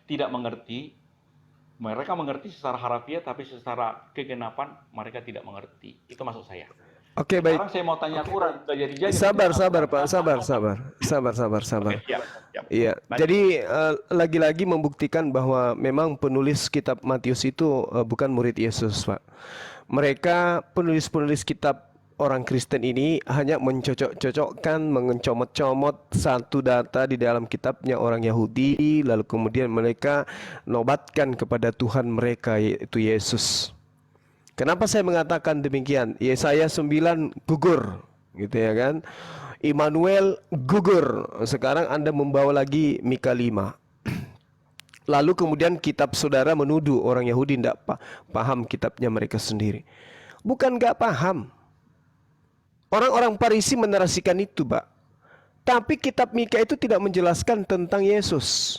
tidak mengerti. Mereka mengerti secara harafiah, tapi secara kegenapan mereka tidak mengerti. Itu maksud saya. Oke, baik. Sekarang saya mau tanya Quran, sudah jadi. Sabar Pak, sabar. Oke, siap. Iya, Baik. jadi lagi-lagi membuktikan bahwa memang penulis kitab Matius itu bukan murid Yesus, Pak. Mereka penulis-penulis kitab orang Kristen ini hanya mencocok-cocokkan, mencomot-comot satu data di dalam kitabnya orang Yahudi, lalu kemudian mereka nobatkan kepada Tuhan mereka, yaitu Yesus. Kenapa saya mengatakan demikian? Yesaya 9 gugur, gitu ya kan? Immanuel gugur. Sekarang Anda membawa lagi Mika 5. Lalu kemudian kitab saudara menuduh orang Yahudi tidak paham kitabnya mereka sendiri. Bukan gak paham. Orang-orang Farisi menarasikan itu, Pak. Tapi kitab Mika itu tidak menjelaskan tentang Yesus.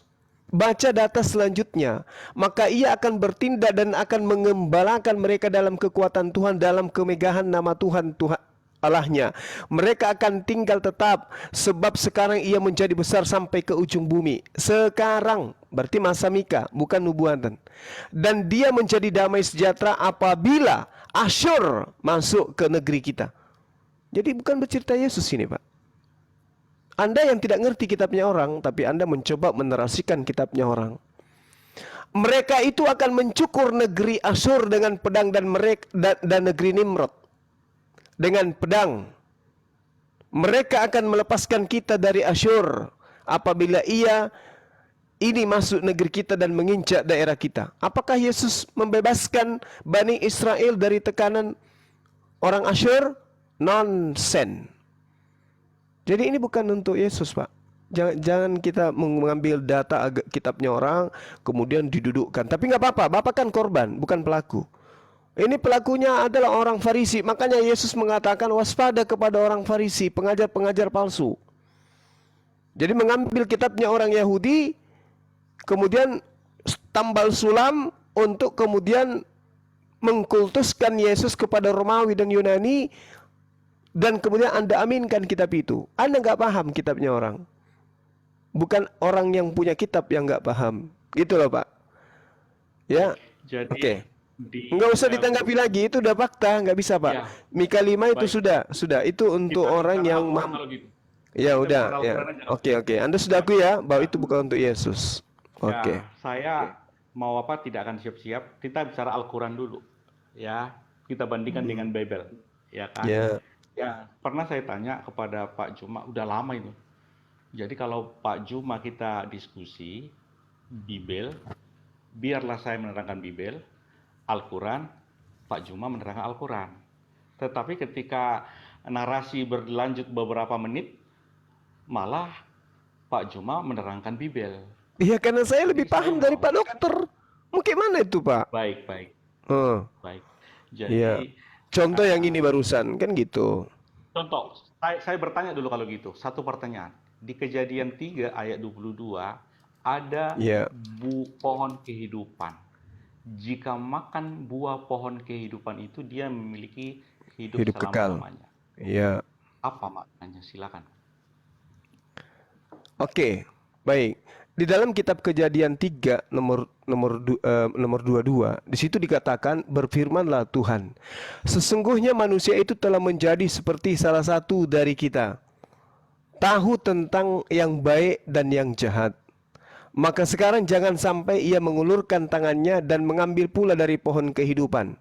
Baca data selanjutnya, maka ia akan bertindak dan akan mengembalakan mereka dalam kekuatan Tuhan, dalam kemegahan nama Tuhan Allahnya. Mereka akan tinggal tetap, sebab sekarang ia menjadi besar sampai ke ujung bumi. Sekarang, berarti masa Mika, bukan nubuatan. Dan dia menjadi damai sejahtera apabila Asyur masuk ke negeri kita. Jadi bukan bercerita Yesus ini, Pak. Anda yang tidak ngerti kitabnya orang, tapi Anda mencoba menarasikan kitabnya orang. Mereka itu akan mencukur negeri Asyur dengan pedang dan negeri Nimrod dengan pedang. Mereka akan melepaskan kita dari Asyur apabila ia ini masuk negeri kita dan menginjak daerah kita. Apakah Yesus membebaskan Bani Israel dari tekanan orang Asyur? Nonsen. Jadi ini bukan untuk Yesus, Pak. Jangan kita mengambil data kitabnya orang kemudian didudukkan. Tapi nggak apa-apa, Bapak kan korban, bukan pelaku. Ini pelakunya adalah orang Farisi. Makanya Yesus mengatakan waspada kepada orang Farisi, pengajar-pengajar palsu. Jadi mengambil kitabnya orang Yahudi, kemudian tambal sulam untuk kemudian mengkultuskan Yesus kepada Romawi dan Yunani. Dan kemudian Anda aminkan kitab itu. Anda nggak paham kitabnya orang. Bukan orang yang punya kitab yang nggak paham. Gitu loh, Pak. Ya. Jadi, Oke. Nggak usah ditanggapi lagi. Itu udah fakta. Nggak bisa, Pak. Ya. Mika 5 itu Baik. sudah. Itu untuk Kita orang bicara yang Al-Quran kalau gitu. Ya Kita udah. bicara Ya. Al-Quran aja. Oke. Anda sudah akui ya bahwa itu bukan untuk Yesus. Oke. Ya, saya mau tidak akan siap-siap. Kita bicara Al-Quran dulu. Ya, kita bandingkan dengan Bible. Ya kan? Ya. Ya, pernah saya tanya kepada Pak Juma, udah lama itu. Jadi kalau Pak Juma kita diskusi Bible, biarlah saya menerangkan Bible, Al-Quran, Pak Juma menerangkan Al-Quran. Tetapi ketika narasi berlanjut beberapa menit, malah Pak Juma menerangkan Bible. Iya, karena saya lebih paham dari Pak Dokter. Mungkin mana itu, Pak? Baik. Baik. Jadi, Iya. Contoh yang ini barusan kan gitu. contoh, saya bertanya dulu kalau gitu. Satu pertanyaan. Di Kejadian 3 ayat 22 ada Iya. pohon kehidupan. Jika makan buah pohon kehidupan itu dia memiliki hidup Kekal. selama-lamanya. Iya. Apa maknanya? Silakan. Oke, baik. Di dalam kitab Kejadian 3 nomor 22, di situ dikatakan, berfirmanlah Tuhan, sesungguhnya manusia itu telah menjadi seperti salah satu dari kita, tahu tentang yang baik dan yang jahat. Maka sekarang jangan sampai ia mengulurkan tangannya dan mengambil pula dari pohon kehidupan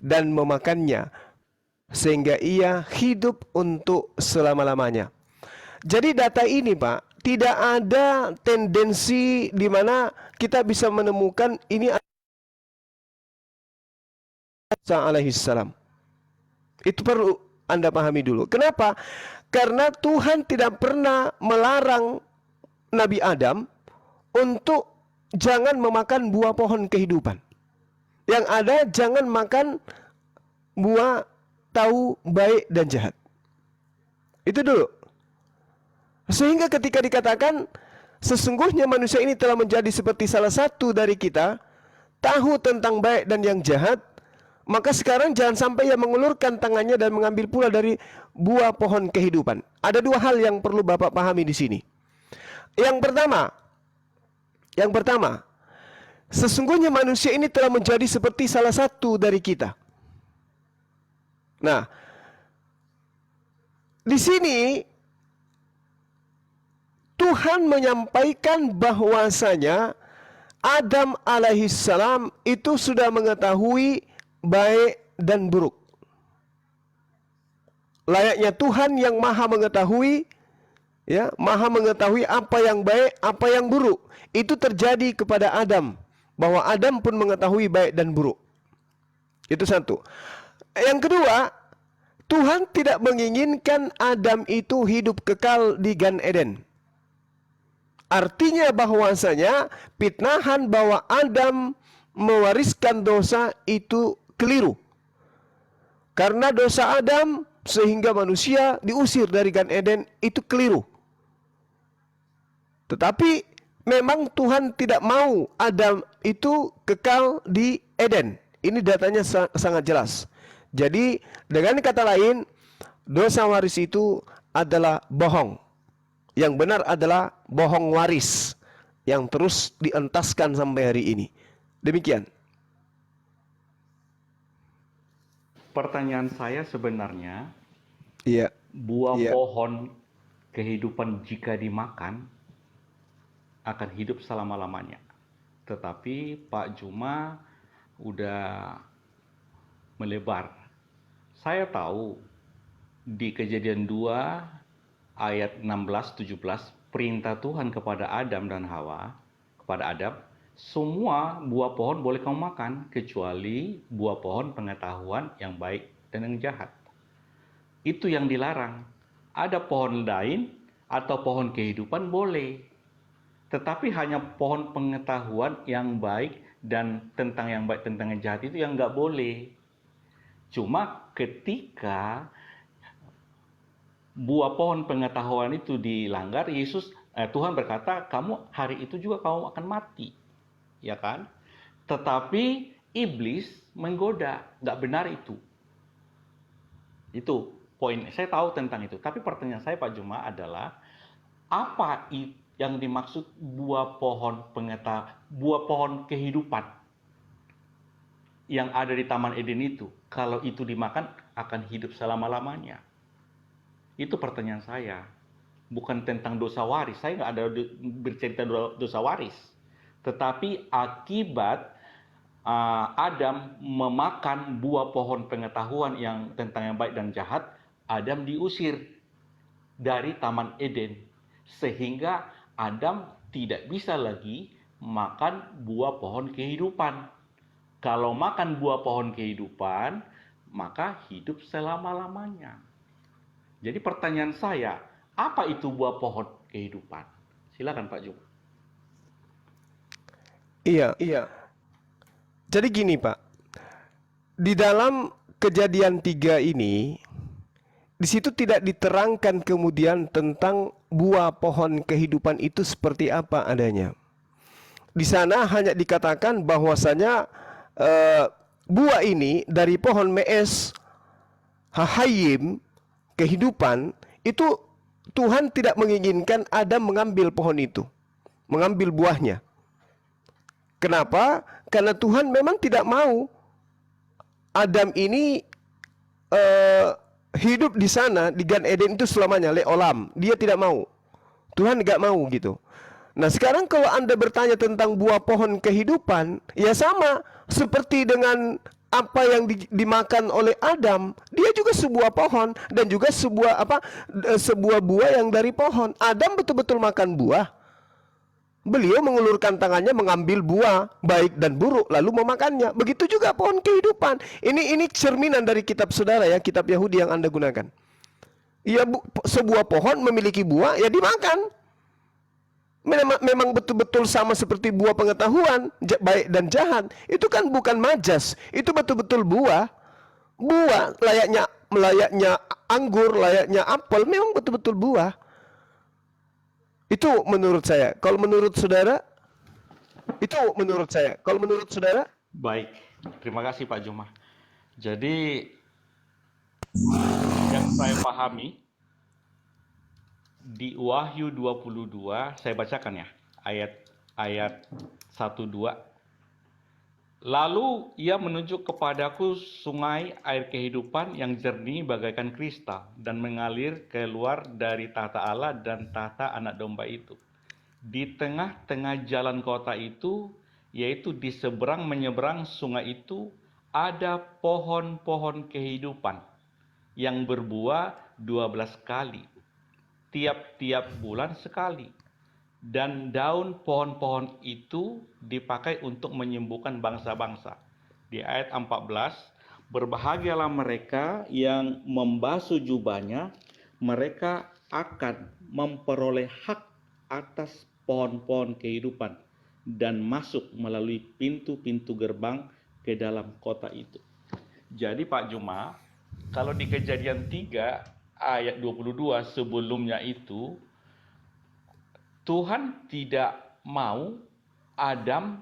dan memakannya, sehingga ia hidup untuk selama-lamanya. Jadi data ini, Pak, tidak ada tendensi di mana kita bisa menemukan ini Isa alaihissalam. Itu perlu Anda pahami dulu. Kenapa? Karena Tuhan tidak pernah melarang Nabi Adam untuk jangan memakan buah pohon kehidupan. Yang ada jangan makan buah tahu baik dan jahat. Itu dulu. Sehingga ketika dikatakan sesungguhnya manusia ini telah menjadi seperti salah satu dari kita, tahu tentang baik dan yang jahat, maka sekarang jangan sampai ia mengulurkan tangannya dan mengambil pula dari buah pohon kehidupan. Ada dua hal yang perlu Bapak pahami di sini. Yang pertama, sesungguhnya manusia ini telah menjadi seperti salah satu dari kita. Nah, di sini Tuhan menyampaikan bahwasanya Adam alaihissalam itu sudah mengetahui baik dan buruk. Layaknya Tuhan yang maha mengetahui, ya, maha mengetahui apa yang baik, apa yang buruk. Itu terjadi kepada Adam, bahwa Adam pun mengetahui baik dan buruk. Itu satu. Yang kedua, Tuhan tidak menginginkan Adam itu hidup kekal di Gan Eden. Artinya bahwasanya fitnahan bahwa Adam mewariskan dosa itu keliru. Karena dosa Adam sehingga manusia diusir dari Gan Eden itu keliru. Tetapi memang Tuhan tidak mau Adam itu kekal di Eden. Ini datanya sangat jelas. Jadi dengan kata lain, dosa waris itu adalah bohong. Yang benar adalah bohong waris yang terus dientaskan sampai hari ini. Demikian. Pertanyaan saya sebenarnya, Iya. buah Iya. pohon kehidupan jika dimakan akan hidup selama-lamanya. Tetapi Pak Juma udah melebar. Saya tahu di Kejadian 2 ayat 16-17 perintah Tuhan kepada Adam dan Hawa, kepada Adam, semua buah pohon boleh kamu makan kecuali buah pohon pengetahuan yang baik dan yang jahat. Itu yang dilarang. Ada pohon lain atau pohon kehidupan boleh. Tetapi hanya pohon pengetahuan yang baik dan tentang yang baik tentang yang jahat itu yang nggak boleh. Cuma ketika buah pohon pengetahuan itu dilanggar, Tuhan berkata, kamu hari itu juga kamu akan mati, ya kan? Tetapi iblis menggoda, nggak benar itu. Itu poin. Saya tahu tentang itu. Tapi pertanyaan saya Pak Juma adalah apa yang dimaksud buah pohon kehidupan yang ada di Taman Eden itu? Kalau itu dimakan akan hidup selama-lamanya. Itu pertanyaan saya. Bukan tentang dosa waris. Saya nggak ada bercerita dosa waris. Tetapi akibat Adam memakan buah pohon pengetahuan yang tentang yang baik dan jahat, Adam diusir dari Taman Eden. Sehingga Adam tidak bisa lagi makan buah pohon kehidupan. Kalau makan buah pohon kehidupan, maka hidup selama-lamanya. Jadi pertanyaan saya, apa itu buah pohon kehidupan? Silakan Pak Juma. Iya. Jadi gini Pak, di dalam Kejadian 3 ini, di situ tidak diterangkan kemudian tentang buah pohon kehidupan itu seperti apa adanya. Di sana hanya dikatakan bahwasanya buah ini dari pohon me'es hahayim, kehidupan, itu Tuhan tidak menginginkan Adam mengambil pohon itu, mengambil buahnya. Kenapa? Karena Tuhan memang tidak mau Adam ini hidup di sana di Gan Eden itu selamanya, leolam. Dia tidak mau. Tuhan nggak mau gitu. Nah sekarang kalau Anda bertanya tentang buah pohon kehidupan, ya sama seperti dengan apa yang dimakan oleh Adam, dia juga sebuah pohon dan juga sebuah buah yang dari pohon. Adam betul-betul makan buah. Beliau mengulurkan tangannya mengambil buah baik dan buruk lalu memakannya. Begitu juga pohon kehidupan. Ini cerminan dari kitab saudara ya, kitab Yahudi yang Anda gunakan. Ya sebuah pohon memiliki buah ya dimakan. Memang betul-betul sama seperti buah pengetahuan baik dan jahat. Itu kan bukan majas, itu betul-betul buah. Buah layaknya anggur, layaknya apel, memang betul-betul buah. Itu menurut saya. Kalau menurut saudara, itu menurut saya. Kalau menurut saudara, Baik, terima kasih Pak Juma. Jadi yang saya pahami di Wahyu 22, saya bacakan ya, ayat 1-2. Lalu ia menunjuk kepadaku sungai air kehidupan yang jernih bagaikan kristal dan mengalir keluar dari tahta Allah dan tahta anak domba itu. Di tengah-tengah jalan kota itu, yaitu di seberang menyeberang sungai itu, ada pohon-pohon kehidupan yang berbuah 12 kali, tiap-tiap bulan sekali. Dan daun pohon-pohon itu dipakai untuk menyembuhkan bangsa-bangsa. Di ayat 14, berbahagialah mereka yang membasuh jubahnya, mereka akan memperoleh hak atas pohon-pohon kehidupan dan masuk melalui pintu-pintu gerbang ke dalam kota itu. Jadi Pak Juma, kalau di Kejadian 3 ayat 22 sebelumnya itu, Tuhan tidak mau Adam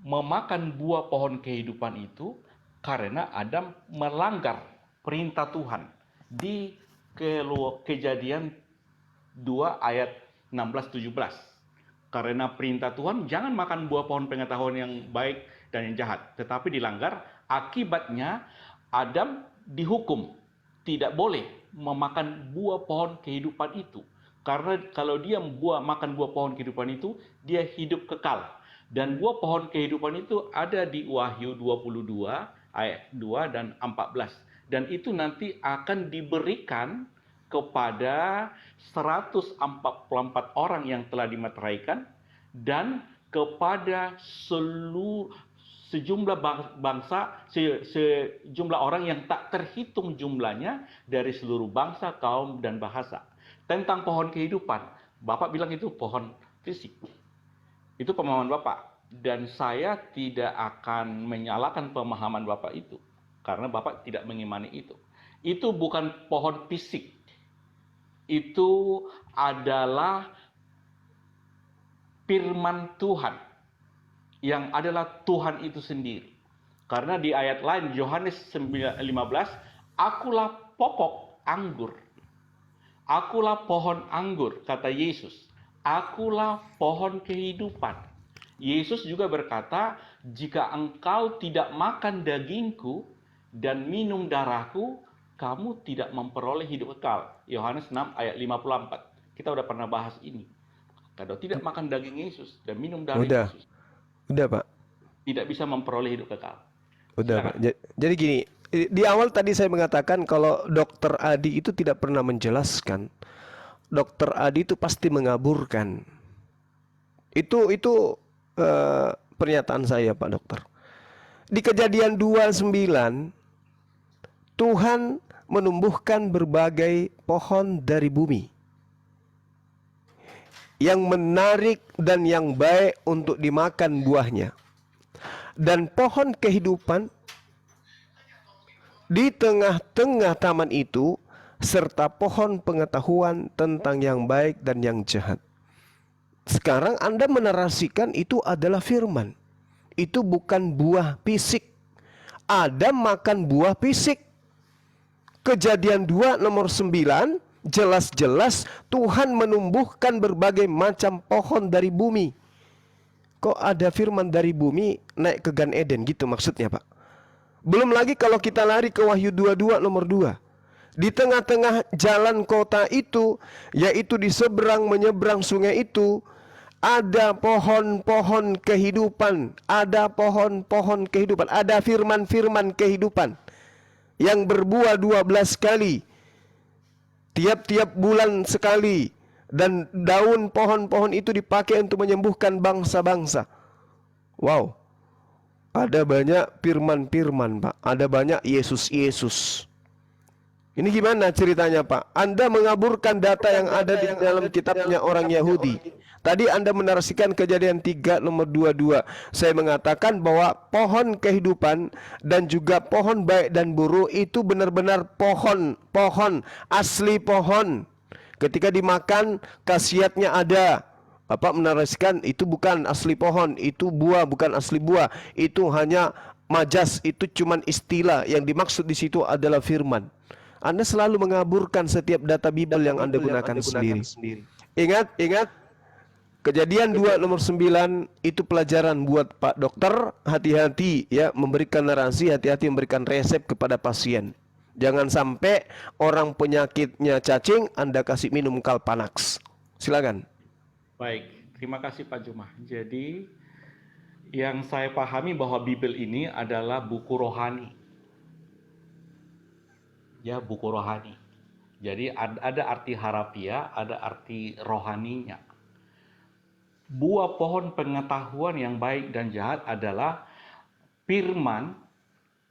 memakan buah pohon kehidupan itu karena Adam melanggar perintah Tuhan di Kejadian 2 ayat 16-17. Karena perintah Tuhan jangan makan buah pohon pengetahuan yang baik dan yang jahat, tetapi dilanggar, akibatnya Adam dihukum tidak boleh memakan buah pohon kehidupan itu. Karena kalau dia makan buah pohon kehidupan itu, dia hidup kekal. Dan buah pohon kehidupan itu ada di Wahyu 22 ayat 2 dan 14. Dan itu nanti akan diberikan kepada 144 orang yang telah dimeteraikan dan kepada sejumlah bangsa, sejumlah orang yang tak terhitung jumlahnya dari seluruh bangsa, kaum, dan bahasa. Tentang pohon kehidupan, Bapak bilang itu pohon fisik. Itu pemahaman Bapak. Dan saya tidak akan menyalahkan pemahaman Bapak itu. Karena Bapak tidak mengimani itu. Itu bukan pohon fisik. Itu adalah firman Tuhan. Yang adalah Tuhan itu sendiri. Karena di ayat lain, Yohanes 15, akulah pokok anggur. Akulah pohon anggur, kata Yesus. Akulah pohon kehidupan. Yesus juga berkata, jika engkau tidak makan dagingku dan minum darahku, kamu tidak memperoleh hidup kekal. Yohanes 6 ayat 54. Kita udah pernah bahas ini. Kalau tidak makan daging Yesus dan minum darah Yesus, udah Pak. tidak bisa memperoleh hidup kekal. Udah Silakan. Pak. Jadi gini, di awal tadi saya mengatakan kalau Dokter Adi itu tidak pernah menjelaskan. Dokter Adi itu pasti mengaburkan. Itu pernyataan saya Pak Dokter. Di Kejadian 29, Tuhan menumbuhkan berbagai pohon dari bumi yang menarik dan yang baik untuk dimakan buahnya. Dan pohon kehidupan di tengah-tengah taman itu, serta pohon pengetahuan tentang yang baik dan yang jahat. Sekarang Anda menarasikan itu adalah firman. Itu bukan buah fisik. Adam makan buah fisik. Kejadian 2 nomor 9, jelas-jelas Tuhan menumbuhkan berbagai macam pohon dari bumi. Kok ada firman dari bumi naik ke Gan Eden gitu maksudnya Pak? Belum lagi kalau kita lari ke Wahyu 22 nomor 2. Di tengah-tengah jalan kota itu, yaitu di seberang menyeberang sungai itu, ada pohon-pohon kehidupan, ada pohon-pohon kehidupan, ada firman-firman kehidupan yang berbuah 12 kali, tiap-tiap bulan sekali, dan daun pohon-pohon itu dipakai untuk menyembuhkan bangsa-bangsa. Wow, ada banyak firman-firman Pak, ada banyak Yesus-Yesus. Ini gimana ceritanya Pak? Anda mengaburkan data yang ada di dalam kitabnya orang Yahudi. Tadi Anda menarasikan Kejadian 3 nomor 22. Saya mengatakan bahwa pohon kehidupan dan juga pohon baik dan buruk itu benar-benar pohon asli pohon. Ketika dimakan, khasiatnya ada. Bapak meneruskan itu bukan asli pohon, itu buah bukan asli buah, itu hanya majas, itu cuman istilah. Yang dimaksud di situ adalah firman. Anda selalu mengaburkan setiap data Bible yang Anda gunakan sendiri. Ingat, Kejadian 2 nomor 9 itu pelajaran buat Pak Dokter. Hati-hati ya memberikan narasi, hati-hati memberikan resep kepada pasien. Jangan sampai orang penyakitnya cacing Anda kasih minum Kalpanax. Silakan. Baik, terima kasih Pak Juma. Jadi yang saya pahami bahwa Bible ini adalah buku rohani. Ya, buku rohani. Jadi ada arti harafiah, ada arti rohaninya. Buah pohon pengetahuan yang baik dan jahat adalah firman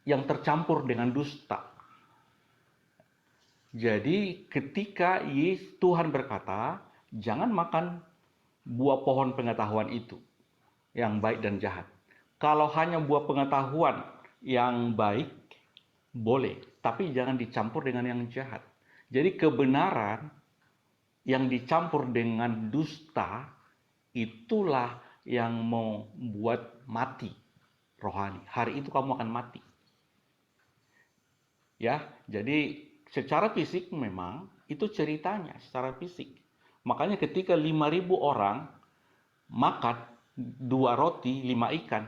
yang tercampur dengan dusta. Jadi ketika Tuhan berkata, jangan makan buah pohon pengetahuan itu yang baik dan jahat. Kalau hanya buah pengetahuan yang baik, boleh. Tapi jangan dicampur dengan yang jahat. Jadi kebenaran yang dicampur dengan dusta, itulah yang membuat mati rohani. Hari itu kamu akan mati. Ya, jadi secara fisik memang itu ceritanya secara fisik. Makanya ketika 5.000 orang makan 2 roti, 5 ikan,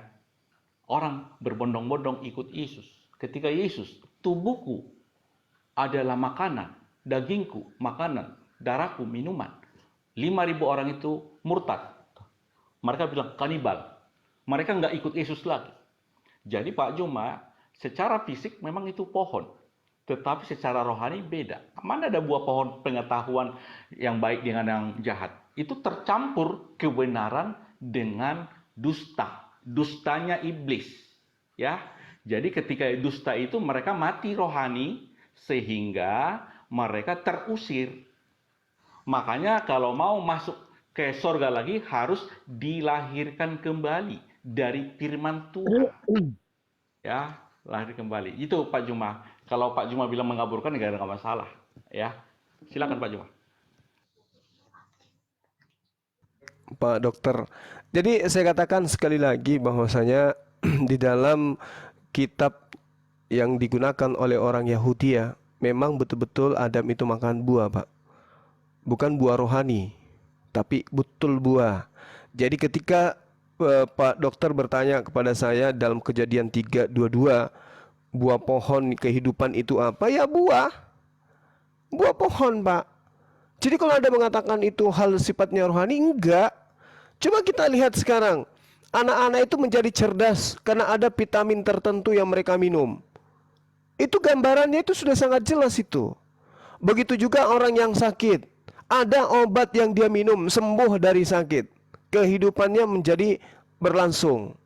orang berbondong-bondong ikut Yesus. Ketika Yesus, tubuhku adalah makanan, dagingku makanan, darahku minuman. 5.000 orang itu murtad. Mereka bilang kanibal. Mereka nggak ikut Yesus lagi. Jadi Pak Juma, secara fisik memang itu pohon. Tetapi secara rohani beda. Mana ada buah pohon pengetahuan yang baik dengan yang jahat. Itu tercampur kebenaran dengan dusta. Dustanya iblis. Ya. Jadi ketika dusta itu mereka mati rohani sehingga mereka terusir. Makanya kalau mau masuk ke sorga lagi harus dilahirkan kembali dari firman Tuhan. Ya, lahir kembali. Itu Pak Juma. Kalau Pak Juma bilang mengaburkan nggak ada masalah. Ya, silakan Pak Juma. Pak Dokter. Jadi saya katakan sekali lagi bahwasanya di dalam kitab yang digunakan oleh orang Yahudi ya, memang betul-betul Adam itu makan buah, Pak. Bukan buah rohani, tapi betul buah. Jadi ketika Pak Dokter bertanya kepada saya dalam Kejadian 3:22, buah pohon kehidupan itu apa? Ya buah. Buah pohon, Pak. Jadi kalau Anda mengatakan itu hal sifatnya rohani, enggak. Coba kita lihat sekarang. Anak-anak itu menjadi cerdas karena ada vitamin tertentu yang mereka minum. Itu gambarannya itu sudah sangat jelas itu. Begitu juga orang yang sakit. Ada obat yang dia minum, sembuh dari sakit. Kehidupannya menjadi berlangsung.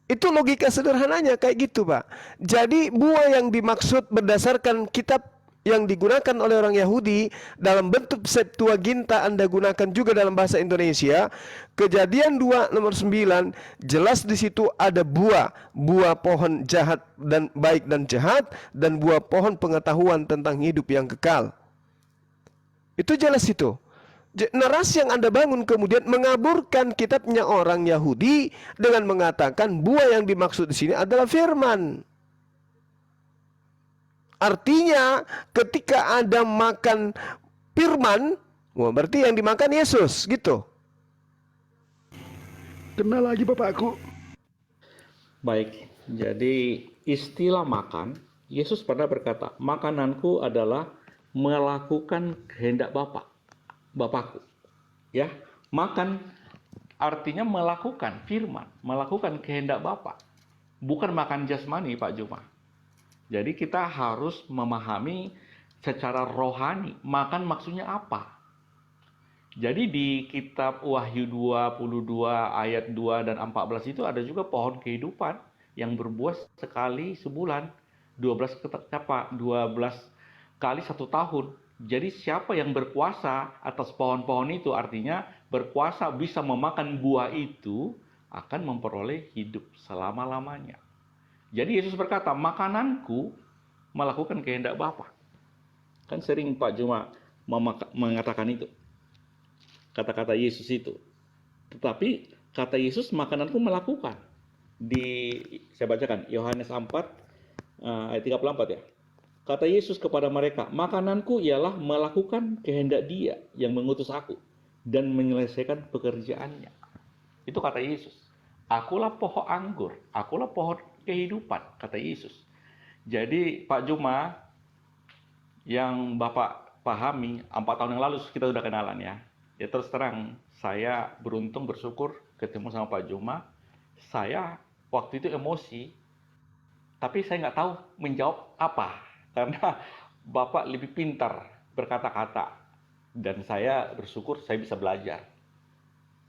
Itu logika sederhananya kayak gitu, Pak. Jadi buah yang dimaksud berdasarkan kitab yang digunakan oleh orang Yahudi dalam bentuk Septuaginta Anda gunakan juga dalam bahasa Indonesia. Kejadian 2 nomor 9 jelas di situ ada buah pohon jahat dan baik dan jahat, dan buah pohon pengetahuan tentang hidup yang kekal. Itu jelas itu. Narasi yang Anda bangun kemudian mengaburkan kitabnya orang Yahudi dengan mengatakan buah yang dimaksud di sini adalah firman. Artinya ketika Adam makan firman, wah berarti yang dimakan Yesus gitu. Kena lagi bapakku. Baik, jadi istilah makan, Yesus pernah berkata, makananku adalah melakukan kehendak Bapakku. Ya, makan artinya melakukan firman, melakukan kehendak Bapa. Bukan makan jasmani, Pak Juma. Jadi kita harus memahami secara rohani, makan maksudnya apa. Jadi di kitab Wahyu 22 ayat 2 dan 14 itu ada juga pohon kehidupan yang berbuah sekali sebulan, 12 kali 1 tahun. Jadi siapa yang berkuasa atas pohon-pohon itu, artinya berkuasa bisa memakan buah itu, akan memperoleh hidup selama-lamanya. Jadi Yesus berkata, makananku melakukan kehendak Bapa. Kan sering Pak Juma mengatakan itu. Kata-kata Yesus itu. Tetapi kata Yesus makananku melakukan. Saya bacakan Yohanes 4 ayat 34 ya. Kata Yesus kepada mereka, makananku ialah melakukan kehendak Dia yang mengutus aku dan menyelesaikan pekerjaannya. Itu kata Yesus. Akulah pohon anggur, akulah pohon kehidupan, kata Yesus. Jadi Pak Juma, yang Bapak pahami, 4 tahun yang lalu kita sudah kenalan ya. Ya terus terang, saya beruntung bersyukur ketemu sama Pak Juma. Saya waktu itu emosi, tapi saya nggak tahu menjawab apa. Karena Bapak lebih pintar berkata-kata. Dan saya bersyukur saya bisa belajar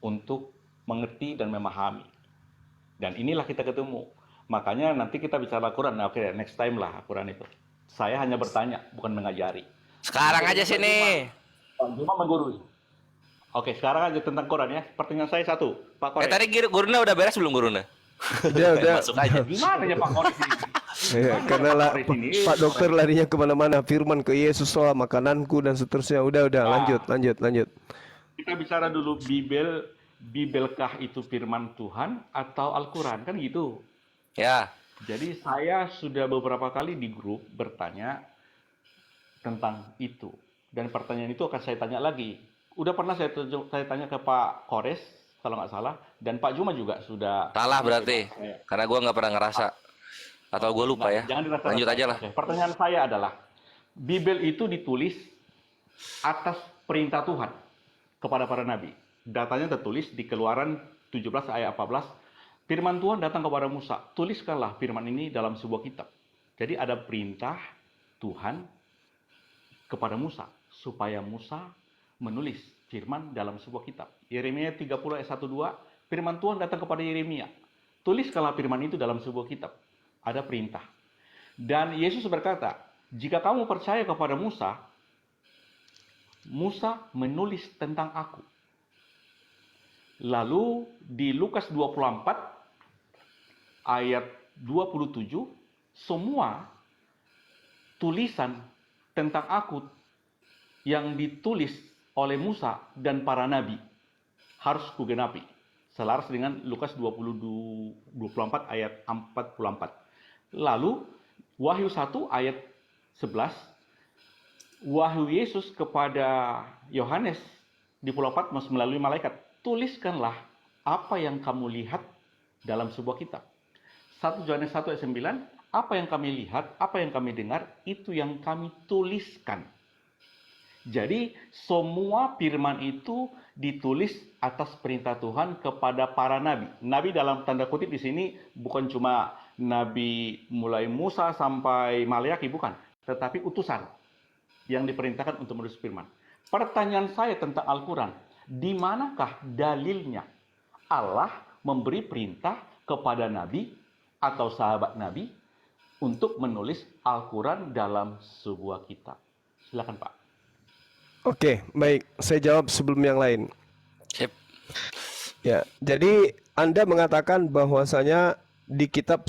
untuk mengerti dan memahami. Dan inilah kita ketemu. Makanya nanti kita bicara Al-Quran. Nah, oke, next time lah Al-Quran itu. Saya hanya bertanya, bukan mengajari. Sekarang aja sini. Pak Juma menggurui. Oke, sekarang aja tentang Quran ya. Pertanyaan saya satu, Pak Kores. Tadi Guruna udah beres belum Guruna? Udah. Masuk aja. Gimana ya Pak Kores ini? Ya, karena Pak dokter larinya kemana-mana, firman ke Yesus soal makananku dan seterusnya. Udah, lanjut. Kita bicara dulu Bibelkah itu firman Tuhan atau Al-Quran, kan gitu. Ya. Jadi saya sudah beberapa kali di grup bertanya tentang itu. Dan pertanyaan itu akan saya tanya lagi. Udah pernah saya tanya ke Pak Kores, kalau nggak salah. Dan Pak Juma juga sudah. Salah berarti. Karena gue nggak pernah ngerasa. Atau gue lupa ya. Jangan dirasa-rasa. Lanjut aja lah. Oke, pertanyaan saya adalah, Bibel itu ditulis atas perintah Tuhan kepada para nabi. Datanya tertulis di Keluaran 17 ayat 14. Firman Tuhan datang kepada Musa. Tuliskanlah firman ini dalam sebuah kitab. Jadi ada perintah Tuhan kepada Musa. Supaya Musa menulis firman dalam sebuah kitab. Yeremia 30 ayat 1-2. Firman Tuhan datang kepada Yeremia. Tuliskanlah firman itu dalam sebuah kitab. Ada perintah. Dan Yesus berkata, jika kamu percaya kepada Musa, Musa menulis tentang aku. Lalu di Lukas 24 ayat 27, semua tulisan tentang aku yang ditulis oleh Musa dan para nabi harus kugenapi. Selaras dengan Lukas 24 ayat 44. Lalu Wahyu 1 ayat 11, wahyu Yesus kepada Yohanes di Pulau Patmos melalui malaikat. Tuliskanlah apa yang kamu lihat dalam sebuah kitab. 1 Yohanes 1 ayat 9, apa yang kami lihat, apa yang kami dengar, itu yang kami tuliskan. Jadi semua firman itu ditulis atas perintah Tuhan kepada para nabi. Nabi dalam tanda kutip di sini bukan cuma nabi mulai Musa sampai Maleakhi, bukan. Tetapi utusan yang diperintahkan untuk menulis firman. Pertanyaan saya tentang Al-Quran, di manakah dalilnya Allah memberi perintah kepada nabi atau sahabat nabi untuk menulis Al-Quran dalam sebuah kitab? Silakan Pak. Oke, baik. Saya jawab sebelum yang lain. Sip. Ya, jadi Anda mengatakan bahwasanya di kitab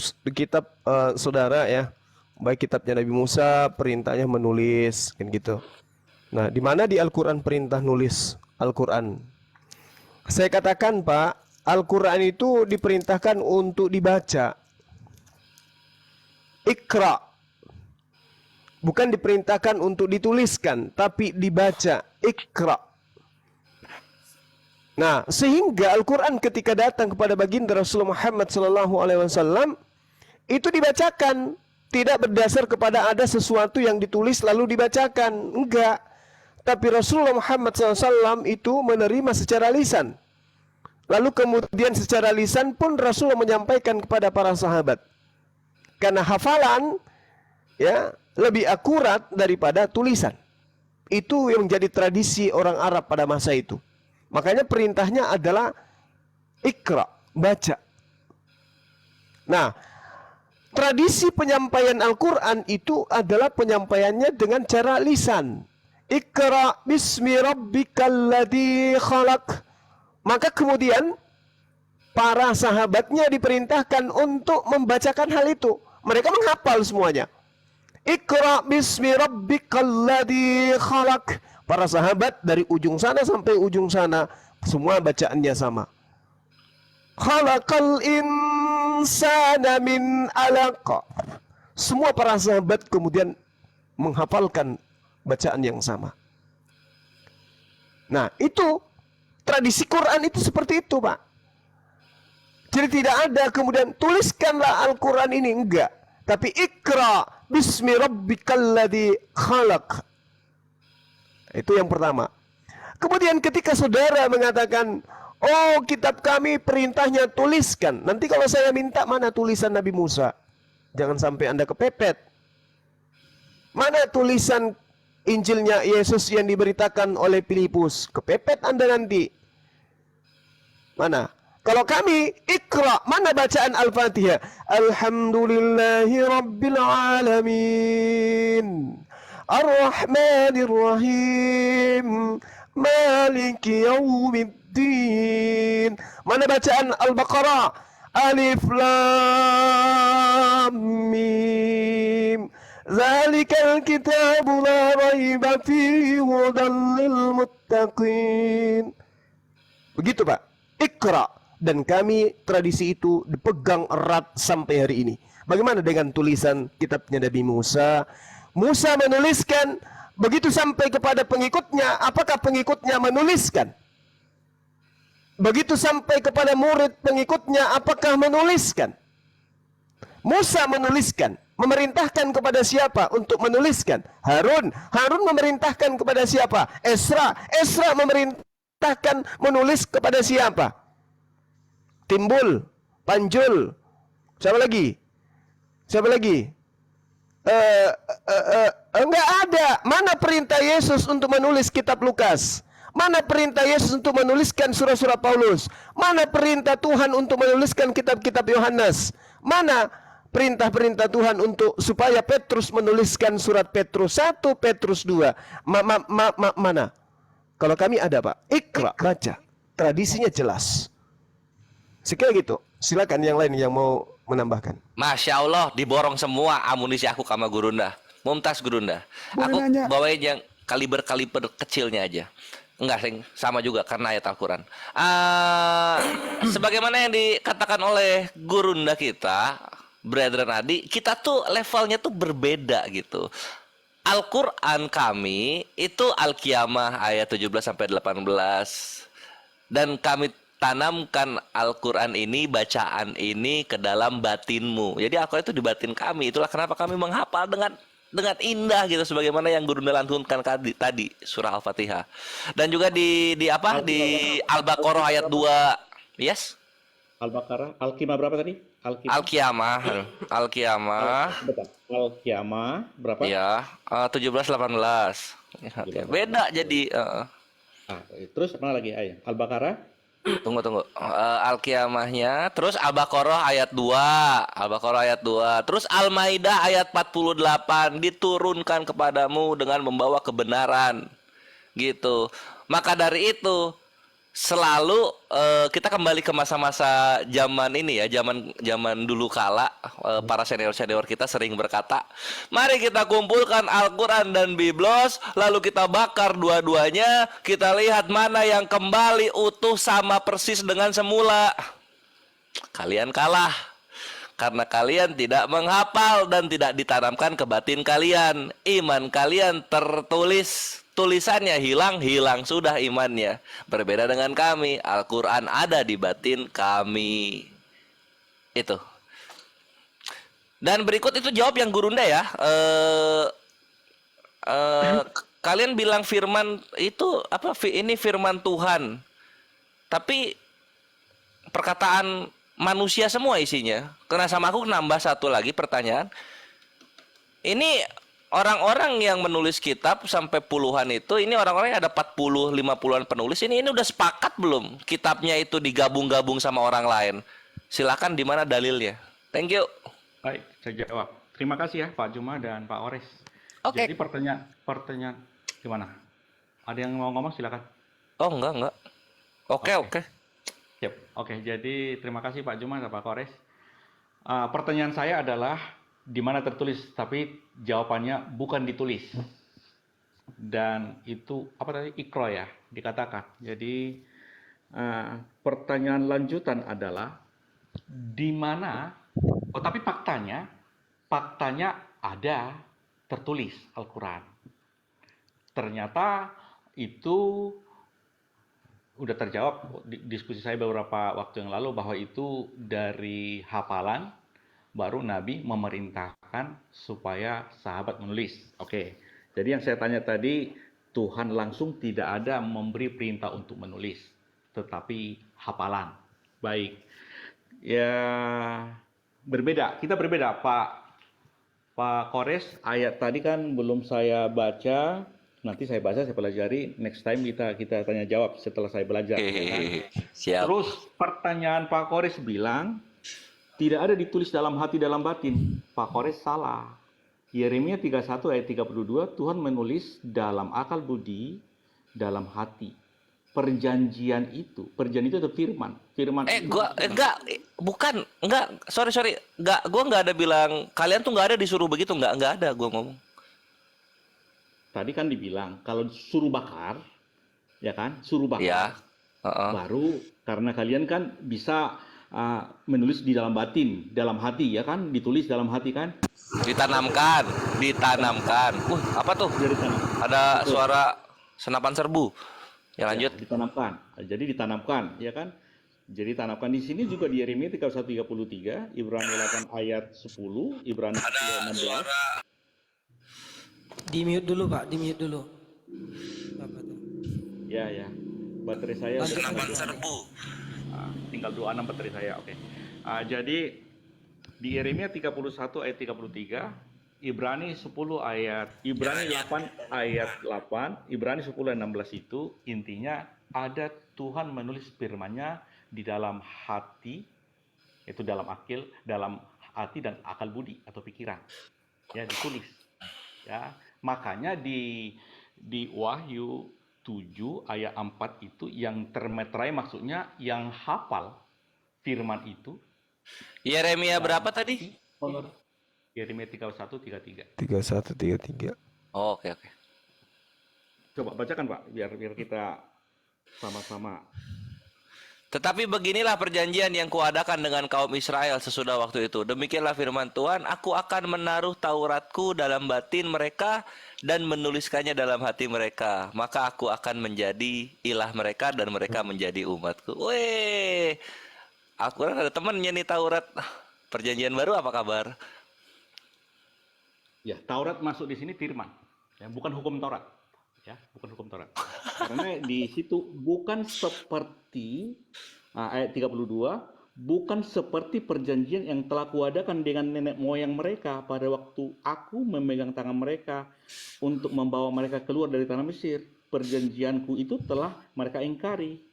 saudara ya, baik kitabnya Nabi Musa perintahnya menulis kan gitu. Nah, di mana di Al-Qur'an perintah nulis Al-Qur'an? Saya katakan, Pak, Al-Qur'an itu diperintahkan untuk dibaca. Iqra. Bukan diperintahkan untuk dituliskan, tapi dibaca. Iqra. Nah, sehingga Al-Quran ketika datang kepada baginda Rasulullah Muhammad SAW itu dibacakan, tidak berdasar kepada ada sesuatu yang ditulis lalu dibacakan, enggak. Tapi Rasulullah Muhammad SAW itu menerima secara lisan. Lalu kemudian secara lisan pun Rasulullah menyampaikan kepada para sahabat. Karena hafalan ya lebih akurat daripada tulisan. Itu yang menjadi tradisi orang Arab pada masa itu. Makanya perintahnya adalah Iqra, baca. Nah, tradisi penyampaian Al-Quran itu adalah penyampaiannya dengan cara lisan. Iqra bismi rabbikal ladzi khalaq. Maka kemudian para sahabatnya diperintahkan untuk membacakan hal itu. Mereka menghafal semuanya. Iqra bismi rabbikal ladzi khalaq. Para sahabat dari ujung sana sampai ujung sana semua bacaannya sama. Khalaqal insana min 'alaq. Semua para sahabat kemudian menghafalkan bacaan yang sama. Nah, itu tradisi Quran itu seperti itu, Pak. Jadi tidak ada kemudian tuliskanlah Al-Quran ini, enggak. Tapi ikra bismi rabbikal ladzi khalaq. Itu yang pertama. Kemudian ketika saudara mengatakan, oh kitab kami perintahnya tuliskan. Nanti kalau saya minta mana tulisan Nabi Musa? Jangan sampai Anda kepepet. Mana tulisan Injilnya Yesus yang diberitakan oleh Filipus? Kepepet Anda nanti. Mana? Kalau kami ikra, mana bacaan Al-Fatihah? Alhamdulillahi Rabbil Alamin, Ar-Rahmanir Rahim, Maliki Yawmiddin. Mana bacaan Al-Baqarah? Alif Lam Mim, Zalikal kitabu la raiba fihi hudan lil muttaqin. Begitu, Pak. Ikra. Dan kami tradisi itu dipegang erat sampai hari ini. Bagaimana dengan tulisan kitabnya Nabi Musa? Musa menuliskan, begitu sampai kepada pengikutnya, apakah pengikutnya menuliskan? Begitu sampai kepada murid pengikutnya, apakah menuliskan? Musa menuliskan, memerintahkan kepada siapa untuk menuliskan? Harun. Harun memerintahkan kepada siapa? Esra. Esra memerintahkan menulis kepada siapa? Timbul, Panjul, siapa lagi? Siapa lagi? Enggak ada. Mana perintah Yesus untuk menulis kitab Lukas? Mana perintah Yesus untuk menuliskan surah-surah Paulus? Mana perintah Tuhan untuk menuliskan kitab-kitab Yohanes? Mana perintah-perintah Tuhan untuk supaya Petrus menuliskan surat Petrus 1, Petrus 2? Mana? Kalau kami ada, Pak. Ikra, baca. Tradisinya jelas. Sekali gitu. Silakan yang lain yang mau menambahkan. Masya Allah, diborong semua amunisi aku sama Gurunda. Mumtaz Gurunda. Aku bawain yang kaliber-kaliber kecilnya aja. Enggak, Sing. Sama juga karena ayat Al-Quran. Sebagaimana yang dikatakan oleh Gurunda kita, Brethren Adi, kita tuh levelnya tuh berbeda gitu. Al-Quran kami itu Al-Qiyamah ayat 17 sampai 18. Dan kami tanamkan Al-Quran ini, bacaan ini ke dalam batinmu. Jadi Al-Quran itu di batin kami. Itulah kenapa kami menghafal dengan indah gitu, sebagaimana yang Guru lantunkan tadi surah Al-Fatihah. Dan juga di Al-Baqarah ayat 2. Yes? Al-Baqarah, Al-Qiyamah berapa tadi? Al-Qiyamah. Al-Qiyamah berapa? Ya, 17 18. Beda jadi Terus mana lagi ayat? Al-Baqarah? Tunggu. Al-Qiyamahnya, terus Al-Baqarah ayat 2. Al-Baqarah ayat 2. Terus Al-Maidah ayat 48, diturunkan kepadamu dengan membawa kebenaran. Gitu. Maka dari itu selalu kita kembali ke masa-masa zaman ini ya, zaman dulu kala, para senior kita sering berkata, mari kita kumpulkan Al-Quran dan Biblos, lalu kita bakar dua-duanya, kita lihat mana yang kembali utuh sama persis dengan semula. Kalian kalah karena kalian tidak menghafal dan tidak ditanamkan ke batin kalian. Iman kalian tertulis, tulisannya hilang sudah imannya. Berbeda dengan kami, Al-Quran ada di batin kami. Itu. Dan berikut itu jawab yang Gurunda ya. Kalian bilang firman itu apa? Ini firman Tuhan. Tapi perkataan manusia semua isinya. Karena sama aku nambah satu lagi pertanyaan. Ini orang-orang yang menulis kitab sampai puluhan itu, ini orang-orang yang ada 40, 50-an penulis, ini udah sepakat belum kitabnya itu digabung-gabung sama orang lain? Silakan, di mana dalilnya? Thank you. Baik, saya jawab. Terima kasih ya Pak Juma dan Pak Ores. Oke. Jadi pertanyaan gimana? Ada yang mau ngomong silakan. Oh, enggak. Oke. Siap. Oke, jadi terima kasih Pak Juma dan Pak Ores. Pertanyaan saya adalah di mana tertulis, tapi jawabannya bukan ditulis. dan itu apa tadi Iqra ya dikatakan. Jadi pertanyaan lanjutan adalah di mana? Oh, tapi faktanya ada tertulis Al-Quran. Ternyata itu udah terjawab diskusi saya beberapa waktu yang lalu bahwa itu dari hafalan, baru Nabi memerintahkan supaya sahabat menulis. Oke, jadi yang saya tanya tadi, Tuhan langsung tidak ada memberi perintah untuk menulis, tetapi hafalan. Baik, ya berbeda. Kita berbeda, Pak Kores. Ayat tadi kan belum saya baca. Nanti saya baca, saya pelajari. Next time kita tanya jawab setelah saya belajar. Ya kan? Siap. Terus pertanyaan Pak Kores bilang tidak ada ditulis dalam hati dalam batin. Pak Kores salah. Yeremia 31 ayat 32 Tuhan menulis dalam akal budi, dalam hati. Perjanjian itu itu firman. Sorry. Gua enggak ada bilang kalian tuh enggak ada disuruh begitu, enggak ada gua ngomong. Tadi kan dibilang kalau suruh bakar, ya kan? Suruh bakar. Ya. Baru karena kalian kan bisa menulis di dalam batin, dalam hati, ya kan? Ditulis dalam hati kan? Ditanamkan. Apa tuh? Ada suara senapan serbu. Ya lanjut. Ya, ditanamkan. Jadi ditanamkan, ya kan? Jadi tanamkan di sini juga di Yeremia 31:33, Ibrani 8 ayat 10, Ibrani 10 16. Di mute dulu Pak, di mute dulu. Apa tuh? Ya. Baterai saya Senapan serbu. tinggal 26 baterai saya. Oke. Jadi di Yeremia 31 ayat 33, Ibrani 10 ayat Ibrani 8 ayat 8, Ibrani 10 ayat 16 itu intinya ada Tuhan menulis firman-Nya di dalam hati, itu dalam hati dan akal budi atau pikiran. Ya, ditulis. Ya, makanya di Wahyu 7 ayat 4 itu yang termeterai maksudnya yang hafal firman itu. Yeremia berapa tadi? Yeremia 31:33. 31:33. Oh, oke. Coba bacakan Pak, biar kita sama-sama. Tetapi beginilah perjanjian yang kuadakan dengan kaum Israel sesudah waktu itu. Demikianlah firman Tuhan, aku akan menaruh Tauratku dalam batin mereka dan menuliskannya dalam hati mereka. Maka aku akan menjadi ilah mereka dan mereka menjadi umatku. Weh, aku kan ada temennya nih Taurat. Perjanjian baru apa kabar? Ya, Taurat masuk di sini firman, ya, bukan hukum Taurat. Ya, bukan hukum Taurat. Karena di situ bukan seperti ayat 32, bukan seperti perjanjian yang telah kuadakan dengan nenek moyang mereka pada waktu aku memegang tangan mereka untuk membawa mereka keluar dari tanah Mesir. Perjanjianku itu telah mereka ingkari.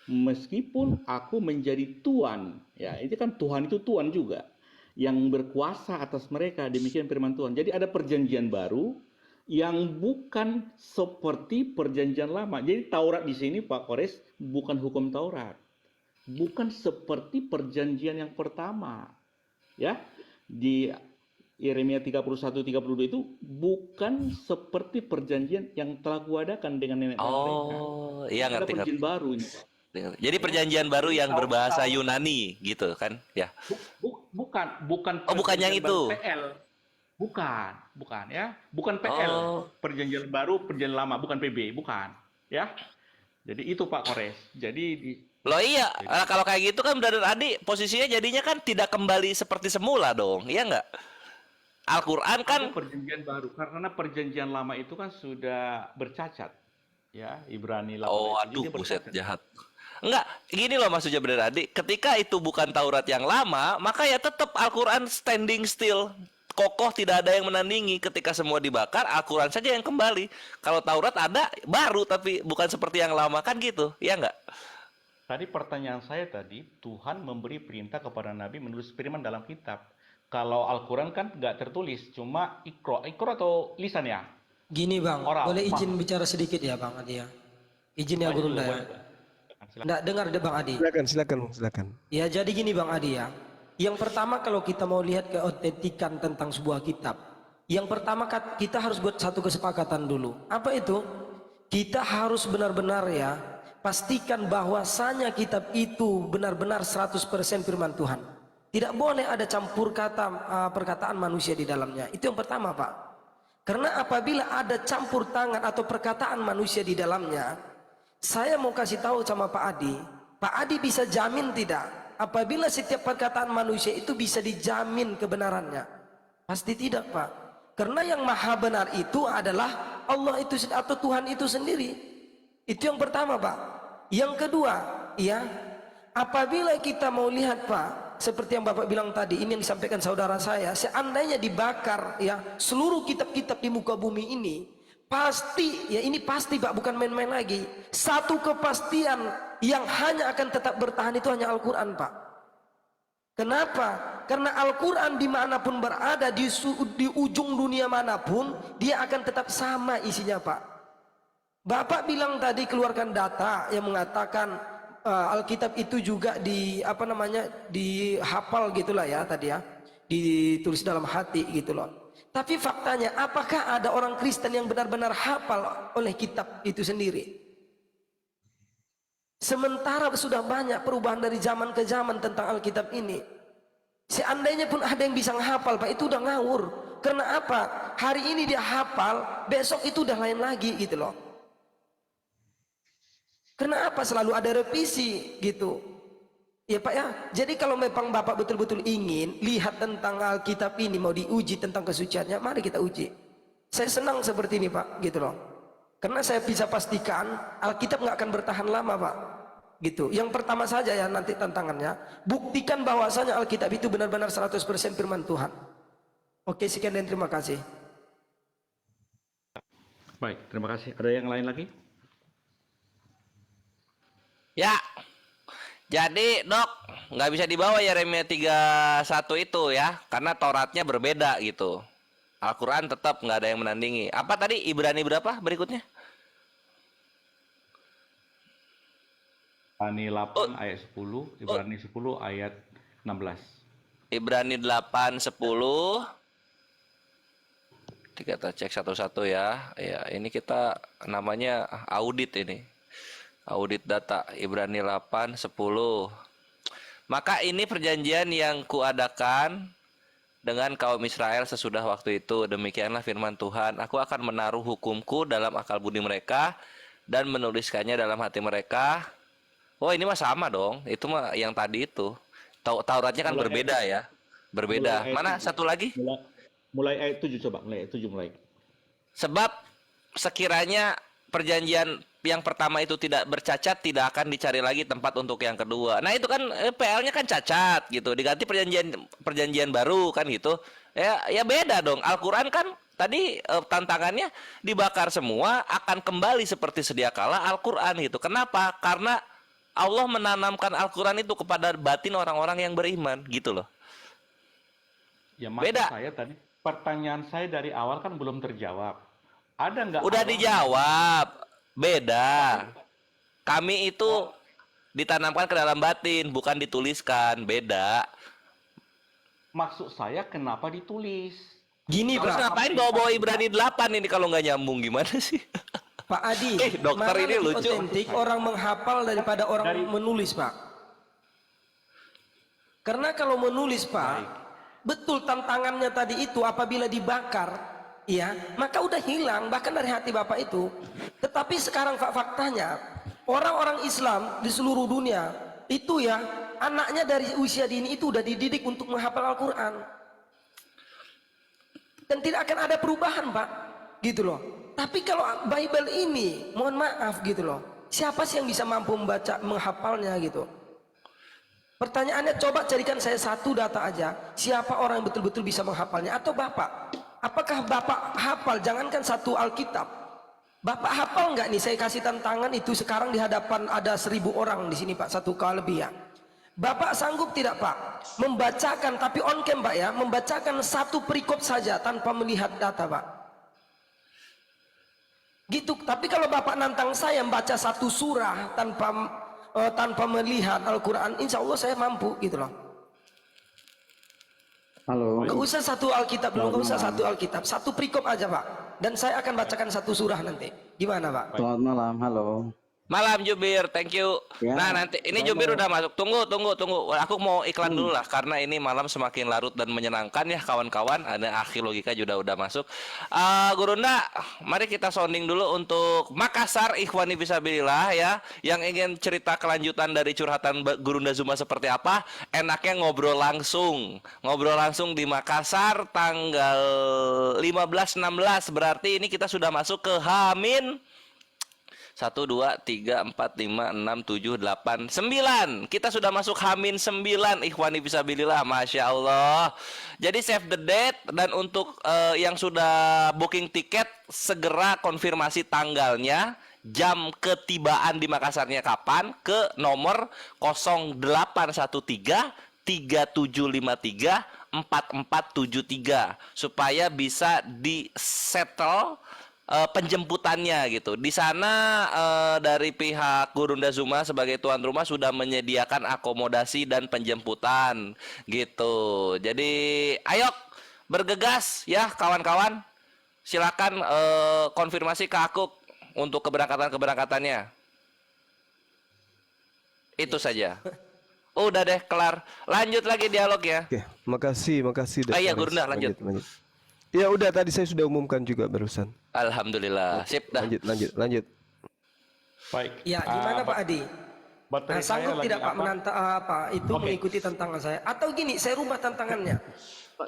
Meskipun aku menjadi Tuhan, ya, itu kan Tuhan itu Tuhan juga yang berkuasa atas mereka, demikian firman Tuhan. Jadi ada perjanjian baru yang bukan seperti perjanjian lama. Jadi Taurat di sini Pak Kores bukan hukum Taurat. Bukan seperti perjanjian yang pertama. Ya. Di Yeremia 31:32 itu bukan seperti perjanjian yang telah kuadakan dengan nenek moyang mereka. Oh, iya Ada ngerti. perjanjian baru ini, Pak. Jadi perjanjian baru yang berbahasa Yunani gitu kan? Ya. Bukan. Oh, bukan yang itu. PL. Bukan ya. Bukan PL. Oh. Perjanjian baru, perjanjian lama, bukan PB, bukan. Ya. Jadi itu Pak Kores. Jadi Loh iya, kalau kayak gitu kan Brother Adi posisinya jadinya kan tidak kembali seperti semula dong, iya nggak? Al-Quran kan ada perjanjian baru karena perjanjian lama itu kan sudah bercacat. Ya, Ibrani 8. Oh, aduh, buset jahat. Enggak, gini loh maksudnya Brother Adi, ketika itu bukan Taurat yang lama, maka ya tetap Al-Quran standing still. Kokoh, tidak ada yang menandingi. Ketika semua dibakar, Al-Quran saja yang kembali. Kalau Taurat ada, baru tapi bukan seperti yang lama kan gitu, ya enggak? Tadi pertanyaan saya tadi, Tuhan memberi perintah kepada Nabi menulis firman dalam kitab. Kalau Al-Quran kan nggak tertulis, cuma Iqra atau lisan ya? Gini Bang, Oral. boleh izin bicara sedikit ya Bang Adi ya? Izin ya Gurunda ya? Nggak, dengar deh Bang Adi. Silakan. Ya jadi gini Bang Adi ya. Yang pertama kalau kita mau lihat keautentikan tentang sebuah kitab, Yang pertama kita harus buat satu kesepakatan dulu. Apa itu? Kita harus benar-benar ya pastikan bahwasanya kitab itu benar-benar 100% firman Tuhan. Tidak boleh ada campur perkataan manusia di dalamnya. Itu yang pertama, Pak. Karena apabila ada campur tangan atau perkataan manusia di dalamnya, saya mau kasih tahu sama Pak Adi. Pak Adi bisa jamin tidak? Apabila setiap perkataan manusia itu bisa dijamin kebenarannya? Pasti tidak, Pak. Karena yang maha benar itu adalah Allah itu atau Tuhan itu sendiri. Itu yang pertama, Pak. Yang kedua, ya, apabila kita mau lihat, Pak, seperti yang Bapak bilang tadi, ini yang disampaikan saudara saya, seandainya dibakar ya seluruh kitab-kitab di muka bumi ini, pasti, ya ini pasti, Pak, bukan main-main lagi. Satu kepastian yang hanya akan tetap bertahan itu hanya Al-Quran, Pak. Kenapa? Karena Al-Quran dimanapun berada, di ujung dunia manapun, dia akan tetap sama isinya, Pak. Bapak bilang tadi keluarkan data yang mengatakan Alkitab itu juga dihafal gitulah ya tadi ya, ditulis dalam hati gitu loh. Tapi faktanya, apakah ada orang Kristen yang benar-benar hafal oleh kitab itu sendiri? Sementara sudah banyak perubahan dari zaman ke zaman tentang Alkitab ini. Seandainya pun ada yang bisa menghafal, Pak, itu udah ngawur. Karena apa? Hari ini dia hafal, besok itu udah lain lagi gitu loh. Kenapa selalu ada revisi gitu? Ya Pak ya, jadi kalau memang Bapak betul-betul ingin lihat tentang Alkitab ini mau diuji tentang kesuciannya, mari kita uji. Saya senang seperti ini, Pak, gitu loh. Karena saya bisa pastikan Alkitab nggak akan bertahan lama, Pak. Gitu. Yang pertama saja ya nanti tantangannya, buktikan bahwasanya Alkitab itu benar-benar 100% firman Tuhan. Oke, sekian dan terima kasih. Baik, terima kasih. Ada yang lain lagi? Ya, jadi Dok, nggak bisa dibawa Yeremia 31 itu ya, karena Tauratnya berbeda gitu. Al-Quran tetap nggak ada yang menandingi. Apa tadi Ibrani berapa berikutnya? Ibrani 8 ayat 10, Ibrani 10 ayat 16. Ibrani 8, 10. Kita cek satu-satu ya. Ya, ini kita namanya audit ini. Audit data Ibrani 8, 10. Maka ini perjanjian yang kuadakan dengan kaum Israel sesudah waktu itu. Demikianlah firman Tuhan. Aku akan menaruh hukumku dalam akal budi mereka dan menuliskannya dalam hati mereka. Oh, ini mah sama dong. Itu mah yang tadi itu. Tauratnya kan berbeda ya. Berbeda. Mana satu lagi? Mulai ayat 7 coba. Mulai ayat 7 mulai. Sebab sekiranya perjanjian yang pertama itu tidak bercacat, tidak akan dicari lagi tempat untuk yang kedua. Nah itu kan PL-nya kan cacat gitu, diganti perjanjian baru kan gitu. Ya beda dong. Al-Quran kan tadi tantangannya dibakar semua, akan kembali seperti sedia kala Al-Quran gitu. Kenapa? Karena Allah menanamkan Al-Quran itu kepada batin orang-orang yang beriman gitu loh. Ya maksud Beda. saya tadi, pertanyaan saya dari awal kan belum terjawab. Ada nggak? Udah dijawab. Beda. Kami itu ditanamkan ke dalam batin, bukan dituliskan. Beda. Maksud saya kenapa ditulis? Gini, Terus Pak. ngapain bawa Ibrani 8 ini kalau nggak nyambung gimana sih? Pak Adi, dokter mana ini lebih lucu. otentik orang menghafal daripada orang menulis, Pak? Karena kalau menulis, Pak, betul tantangannya tadi itu apabila dibakar, ya, maka udah hilang bahkan dari hati Bapak itu. Tetapi sekarang faktanya orang-orang Islam di seluruh dunia itu ya anaknya dari usia dini itu udah dididik untuk menghafal Al-Quran. Dan tidak akan ada perubahan, Pak, gitu loh. Tapi kalau Bible ini, mohon maaf gitu loh, siapa sih yang bisa mampu membaca, menghafalnya gitu? Pertanyaannya, coba carikan saya satu data aja, siapa orang yang betul-betul bisa menghafalnya? Atau Bapak? Apakah Bapak hafal? Jangankan satu Alkitab. Bapak hafal nggak nih? Saya kasih tantangan itu sekarang di hadapan ada 1000 orang di sini, Pak, satu kali lebih ya. Bapak sanggup tidak, Pak, membacakan, tapi on cam, Pak ya, membacakan satu perikop saja tanpa melihat data, Pak? Gitu. Tapi kalau Bapak nantang saya membaca satu surah tanpa melihat Al-Quran, insya Allah saya mampu gitu loh. Halo. Nggak usah satu Alkitab dulu, nggak usah satu Alkitab, satu perikop aja Pak. Dan saya akan bacakan satu surah nanti. Gimana Pak? Selamat malam. Halo. Malam Jubir, thank you. Ya, Nah nanti ini Jubir udah masuk. Tunggu. Aku mau iklan dulu lah karena ini malam semakin larut dan menyenangkan ya kawan-kawan. Ada Akhi Logika juga udah masuk. Gurunda, mari kita sounding dulu untuk Makassar Ikhwani Fisabilillah ya. Yang ingin cerita kelanjutan dari curhatan Gurunda Zuma seperti apa? Enaknya ngobrol langsung di Makassar tanggal 15-16. Berarti ini kita sudah masuk ke Hamin 1, 2, 3, 4, 5, 6, 7, 8, 9. Kita sudah masuk Hamin 9 Ikhwani Fisabilillah. Masya Allah. Jadi save the date. Dan untuk yang sudah booking tiket, segera konfirmasi tanggalnya, jam ketibaan di Makassarnya kapan, ke nomor 0813 3753 4473 supaya bisa disettle penjemputannya gitu. Di sana dari pihak Gurunda Zuma sebagai tuan rumah sudah menyediakan akomodasi dan penjemputan gitu. Jadi ayo bergegas ya kawan-kawan. Silakan konfirmasi ke aku untuk keberangkatannya. Itu saja. Udah deh kelar. Lanjut lagi dialog ya. Oke, makasih. Iya Gurunda lanjut. Ya udah, tadi saya sudah umumkan juga barusan. Alhamdulillah. Sip dah. Lanjut. Baik. Ya, gimana Pak Adi? Baterai saya Sanggup lagi tidak Pak apa? menantang itu mengikuti tantangan saya? Atau gini, saya rubah tantangannya.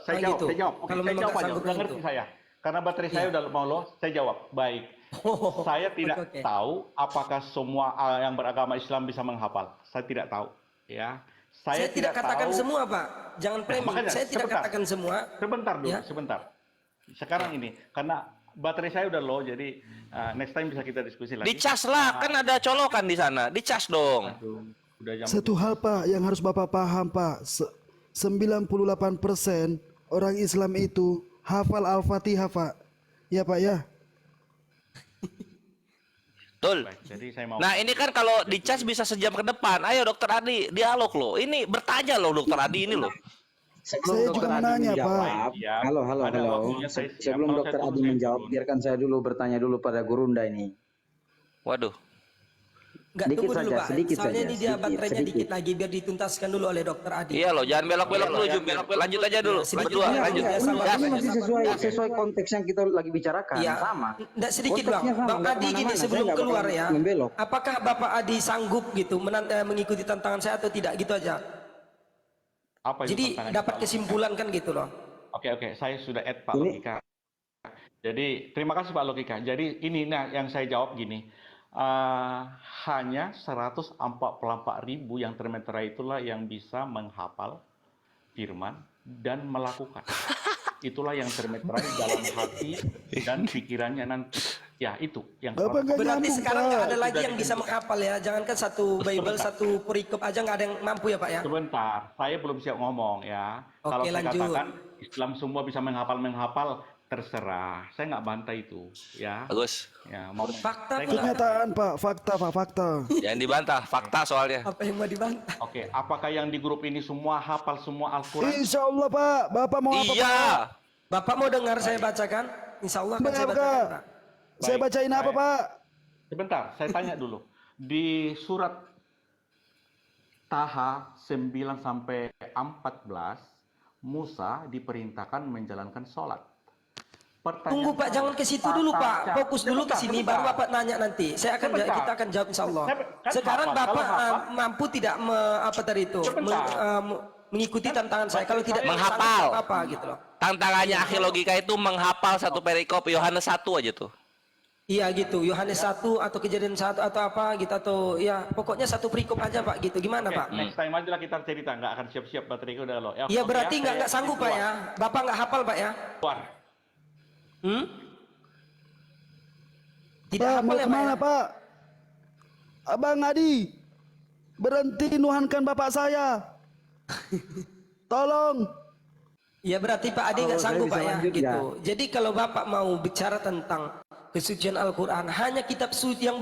Saya jawab. Oke, Kalau saya memang jawab nggak aja. sanggup Udah itu. ngerti saya. Karena baterai saya udah mau low, saya jawab. Baik. Saya tidak oke. tahu apakah semua yang beragama Islam bisa menghafal. Saya tidak tahu. Ya. Saya tidak katakan tahu. semua Pak. Jangan framing. makanya, Saya tidak sebentar. katakan semua. Sebentar dulu, Ya. sebentar. Sekarang ini, karena baterai saya udah low, jadi next time bisa kita diskusi lagi. Dicas lah, kan ada colokan di sana. Dicas dong. Aduh, udah jam Satu hal Pak yang harus Bapak paham Pak, 98% orang Islam itu hafal Al-Fatihah Pak. Ya Pak ya. Betul. Baik, jadi saya mau. Nah ini kan kalau dicas bisa sejam ke depan. Ayo Dokter Adi, dialog loh. Ini bertanya loh Dokter Adi ini loh. Saya juga menanya Pak. Ya, Halo. ada waktunya saya siap. Sebelum Kalau Dokter saya Adi tunggu, menjawab, saya biarkan saya dulu bertanya dulu pada Gurunda ini. Waduh. Enggak, Sedikit tunggu dulu saja, Pak. sedikit Soalnya saja, ini dia baterainya sedikit. dikit lagi biar dituntaskan dulu oleh Dokter Adi. Iya loh, jangan belok-belok dulu Jubir. Lanjut aja dulu. Sedikit Berdua, aja, lanjut. ya, sama. Ini masih sesuai konteks yang kita lagi bicarakan. Iya. Sama. Enggak sedikit Bang. Konteksnya sama, Bang nggak Adi gini kemana-mana. sebelum Saya nggak keluar bakal ya. membelok. Apakah Bapak Adi sanggup gitu mengikuti tantangan saya atau tidak gitu aja? Apa itu Jadi tantangannya, dapat Pak? kesimpulan kan gitu loh. Oke, saya sudah add Pak Ini- Logika. Jadi terima kasih Pak Logika. Jadi ini yang saya jawab gini, hanya 144.000 yang termeterai itulah yang bisa menghafal firman dan melakukan. Itulah yang termeterai dalam hati dan pikirannya nanti. Ya itu yang Bapak nggak Berarti nyambung sekarang nggak Pak. ada lagi yang bisa menghafal ya. Jangankan satu Bible, satu perikop aja nggak ada yang mampu ya Pak ya. Sebentar, saya belum siap ngomong ya. Oke, Kalau saya lanjut. katakan Islam semua bisa menghafal, terserah. Saya nggak bantah itu, ya. Bagus. Ya, mau Fakta saya pula. nggak- Kenyataan Pak, fakta Pak, fakta. Jangan dibantah, fakta soalnya. Apa yang mau dibantah? Oke, apakah yang di grup ini semua hafal semua Al-Quran? Insya Allah Pak, Bapak mau apa Pak? Iya. Bapak mau dengar saya bacakan? Insya Allah akan saya Bapak, bacakan Pak. saya Baik, bacain apa baik. Pak? Sebentar, saya tanya dulu. Di surat Taha 9 sampai 14, Musa diperintahkan menjalankan sholat. Tunggu Pak, jangan ke situ dulu Pak. Fokus dulu ke sini, baru Bapak nanya nanti. Saya akan Sebentar. kita akan jawab Insya Allah. Kan Sekarang hafal. Kalau Bapak hafal- mampu tidak apa tadi itu Sebentar. mengikuti tantangan saya. Kalau tidak Menghafal. apa gitu loh. Tantangannya Akhi Logika itu menghafal satu perikop Yohanes 1 aja tuh. Iya gitu, Yohanes 1 atau Kejadian 1 atau apa gitu atau ya pokoknya satu perikop aja Pak gitu. Gimana Oke, Pak? next time aja lah kita cerita, nggak akan siap-siap bateraiku udah lo. Ya, Iya oke berarti ya, nggak saya sanggup Pak keluar. ya? Bapak nggak hafal Pak ya? Keluar. Tidak Pak, hafal mau ya Pak kemana ya? Pak? Abang Adi, berhenti nuhankan bapak saya. Tolong. Ya berarti Pak Adi nggak Kalau saya sanggup bisa Pak ya lanjut, gitu. Jadi kalau Bapak mau bicara tentang kesucian Al-Quran. Hanya kitab suci yang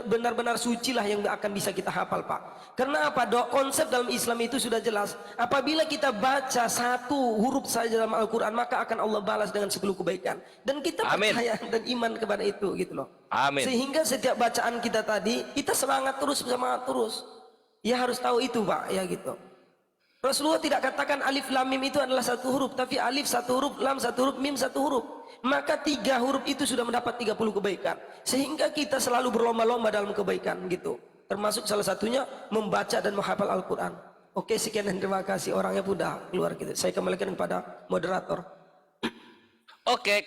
benar-benar suci lah yang akan bisa kita hafal, Pak. Karena apa? Konsep dalam Islam itu sudah jelas. Apabila kita baca satu huruf saja dalam Al-Quran, maka akan Allah balas dengan 10 kebaikan. Dan kita Amin. percaya dan iman kepada itu, gitu loh. Amin. Sehingga setiap bacaan kita tadi, kita semangat terus. Ya harus tahu itu, Pak, ya gitu. Rasulullah tidak katakan alif lam mim itu adalah satu huruf, tapi alif satu huruf, lam satu huruf, mim satu huruf. Maka 3 huruf itu sudah mendapat 30 kebaikan. Sehingga kita selalu berlomba-lomba dalam kebaikan gitu. Termasuk salah satunya membaca dan menghafal Al-Quran. Oke, sekian dan terima kasih. Orangnya pun udah keluar gitu. Saya kembalikan kepada moderator. Oke.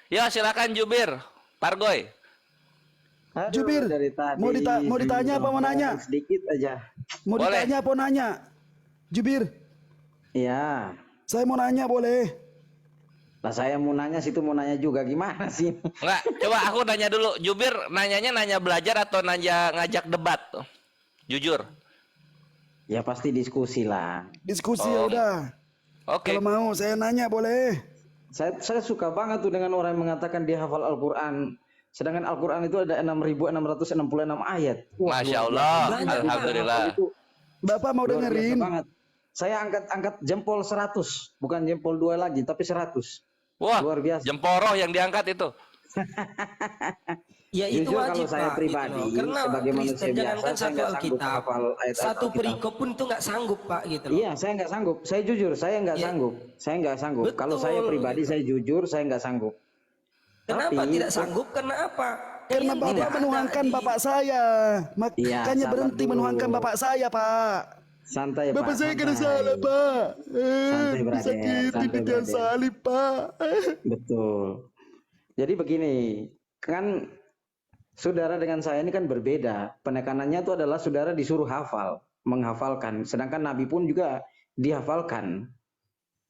Ya silakan Jubir. Pargoy. Aduh, Jubir, dari tadi mau ditanya apa mau nanya? Sedikit aja. Mau Boleh. ditanya apa mau nanya? Jubir, Iya. saya mau nanya boleh? Lah saya mau nanya situ mau nanya juga gimana sih? Enggak, coba aku nanya dulu. Jubir nanya belajar atau nanya ngajak debat tuh? Jujur. Ya pasti diskusi lah. Diskusi ya udah. Oke. Kalau mau saya nanya boleh? Saya suka banget tuh dengan orang yang mengatakan dia hafal Al-Quran. Sedangkan Al-Quran itu ada 6.666 ayat. Wah, Masya luar Allah. biasa. Banyak Alhamdulillah. itu. Bapak mau Luar biasa dengerin? banget. Saya angkat jempol 100, bukan jempol 2 lagi, tapi 100. Wah, Luar biasa. Jemporoh yang diangkat itu. Ya itu Jujur wajib, kalau saya Pak, pribadi, gitu loh. Karena sebagai manusia Kristen biasa, jangankan saya satu nggak sanggup Alkitab, hafal ayat-ayat satu Alkitab. perikop pun itu nggak sanggup, Pak, gitu loh. Iya, saya nggak sanggup. Saya jujur, saya nggak Ya. sanggup. Saya nggak sanggup. Betul, Kalau saya pribadi, gitu. saya jujur, saya nggak sanggup. Kenapa Tapi- tidak sanggup? Karena apa? Karena Yang Bapak tidak ada menuhankan di- Bapak saya. Iya, Makanya sabar berhenti dulu. menuhankan Bapak saya, Pak. Santai, Bapak Pak. saya kena santai. salah, Pak. Santai, brother. Disakiti Santai, di tiang brother. salib, Pak. Betul. Jadi begini, kan saudara dengan saya ini kan berbeda. Penekanannya itu adalah saudara disuruh hafal, menghafalkan. Sedangkan Nabi pun juga dihafalkan.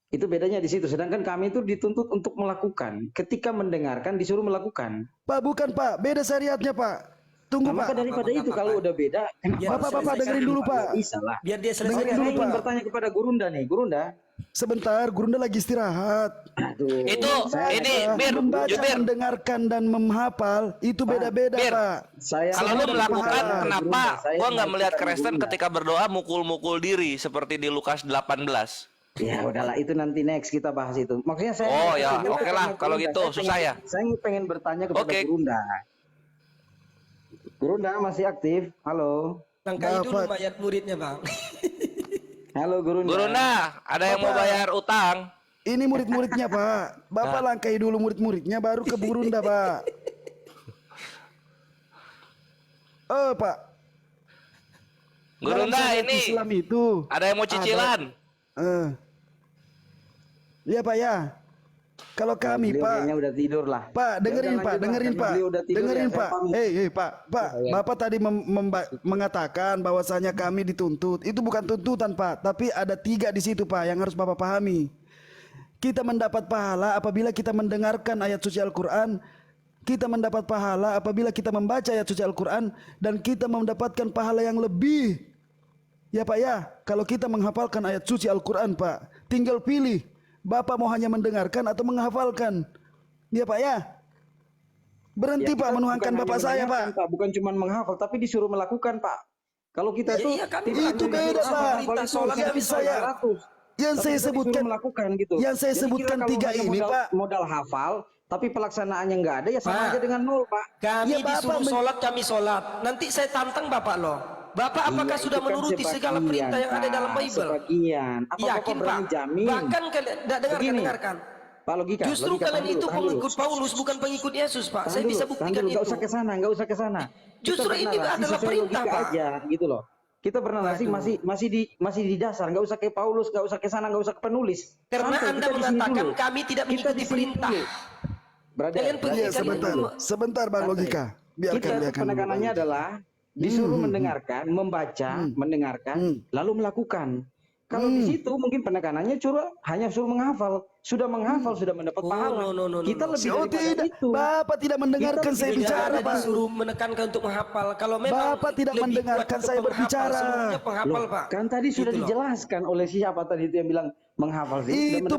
Itu bedanya di situ. Sedangkan kami itu dituntut untuk melakukan. Ketika mendengarkan disuruh melakukan. Pak, bukan, Pak. Beda syariatnya, Pak. Tunggu, Nah, maka Pak. daripada itu kalau udah beda, kenapa Bapak dengerin dulu, Pak. Bisa lah. Biar dia Dengerin Saya selesai. dulu, ingin Pak. bertanya kepada Gurunda nih, Gurunda. Sebentar, Gurunda lagi istirahat. Aduh. Itu ini Bir, Membaca, Jubir. mendengarkan dan menghafal itu beda-beda, Bir. Pak. Saya Kalau lu Semua melakukan, pahala, kenapa Gurunda. Saya gua nggak melihat melakukan Kristen Gurunda. ketika berdoa mukul-mukul diri seperti di Lukas 18? Ya udahlah, itu nanti next kita bahas itu. Maksudnya saya Oh, ya, saya oke lah, pengen kalau Gurunda. gitu, Saya susah pengen- ya. Saya pengen bertanya kepada Oke. Gurunda. Gurunda masih aktif? Halo. Langkahi dulu Bapak. mayat muridnya, Bang. Halo Gurunda. Gurunda, ada yang mau Bapak. bayar utang? Ini murid-muridnya, Pak. Bapak langkahi dulu murid-muridnya, baru ke Gurunda, Pak. Oh, Pak. Gurunda, Dalam syariat ini Islam itu ada yang mau cicilan? Iya, Pak, ya. Kalau kami, Beliau Pak, kayaknya udah tidur lah. Pak, dengerin Ya udah, Pak, lanjut, dengerin karena Pak, beliau udah tidur, dengerin ya, saya Pak. pamit. Pak, Bapak tadi mengatakan bahwasanya kami dituntut. Itu bukan tuntutan, Pak, tapi ada 3 di situ, Pak, yang harus Bapak pahami. Kita mendapat pahala apabila kita mendengarkan ayat suci Al-Quran. Kita mendapat pahala apabila kita membaca ayat suci Al-Quran. Dan kita mendapatkan pahala yang lebih. Ya, Pak, ya. Kalau kita menghafalkan ayat suci Al-Quran, Pak, tinggal pilih. Bapak mau hanya mendengarkan atau menghafalkan. Ya, Pak, ya. Berhenti, Ya, Pak, kita menuhankan bukan Bapak hanya saya, mendengarkan, Pak. Bukan cuma menghafal, tapi disuruh melakukan, Pak. Kalau kita Ya, tuh iya kan, tidak Pak. Itu hanya beda, disuruh Pak. hafal, Perintah itu sholat saya yang bisa saya- 100. Yang Tapi saya kita sebutkan, disuruh melakukan gitu. yang saya Jadi sebutkan kira kalau 3 hanya ini, modal, Pak. modal hafal, tapi pelaksanaannya nggak ada, ya sama Pak. aja dengan nol, Pak. Kami Ya, Bapak disuruh sholat, kami sholat. Nanti saya tantang Bapak loh. Bapak apakah Iya, sudah itu kan menuruti segala sebagian, perintah yang ada dalam Pak, Bible? Sebagian. Apa Bapak Yakin, Pak? berani jamin? Bahkan kalian Begini, dengarkan. Pak, logika. Justru logika, kalian tahan itu dulu, tahan dulu. pengikut Paulus, bukan pengikut Yesus, Pak. Tahan Saya dulu, bisa tahan buktikan dulu. itu. Nggak usah ke sana, nggak usah ke sana. Justru Kita ini bernarasi adalah sesuai perintah, logika Pak. aja, gitu loh. Kita bernarasi Waduh. masih di dasar, nggak usah ke Paulus, nggak usah ke sana, nggak usah ke penulis. Karena Santai, Anda kita di sini mengatakan dulu. kami tidak Kita mengikuti di sini perintah. dulu. Brother, Kalian pergi Iya, kalian sebentar. dulu. Sebentar, Bang Santai. Logika. Biarkan, Kita tuh biarkan. penekanannya dulu, Bang. adalah disuruh mendengarkan, membaca, mendengarkan, lalu melakukan. Kalau di situ mungkin penekanannya hanya suruh menghafal. Sudah menghafal, sudah mendapat pahala. Kita lebih Oh daripada tidak, itu. Bapak tidak mendengarkan saya bicara, Pak. Disuruh menekankan untuk menghafal. Kalau memang Bapak tidak lebih mendengarkan kuat untuk saya menghafal, berbicara. seluruhnya penghafal, Loh, Pak. kan tadi sudah Gitu loh. dijelaskan oleh siapa tadi itu yang bilang menghafal Itu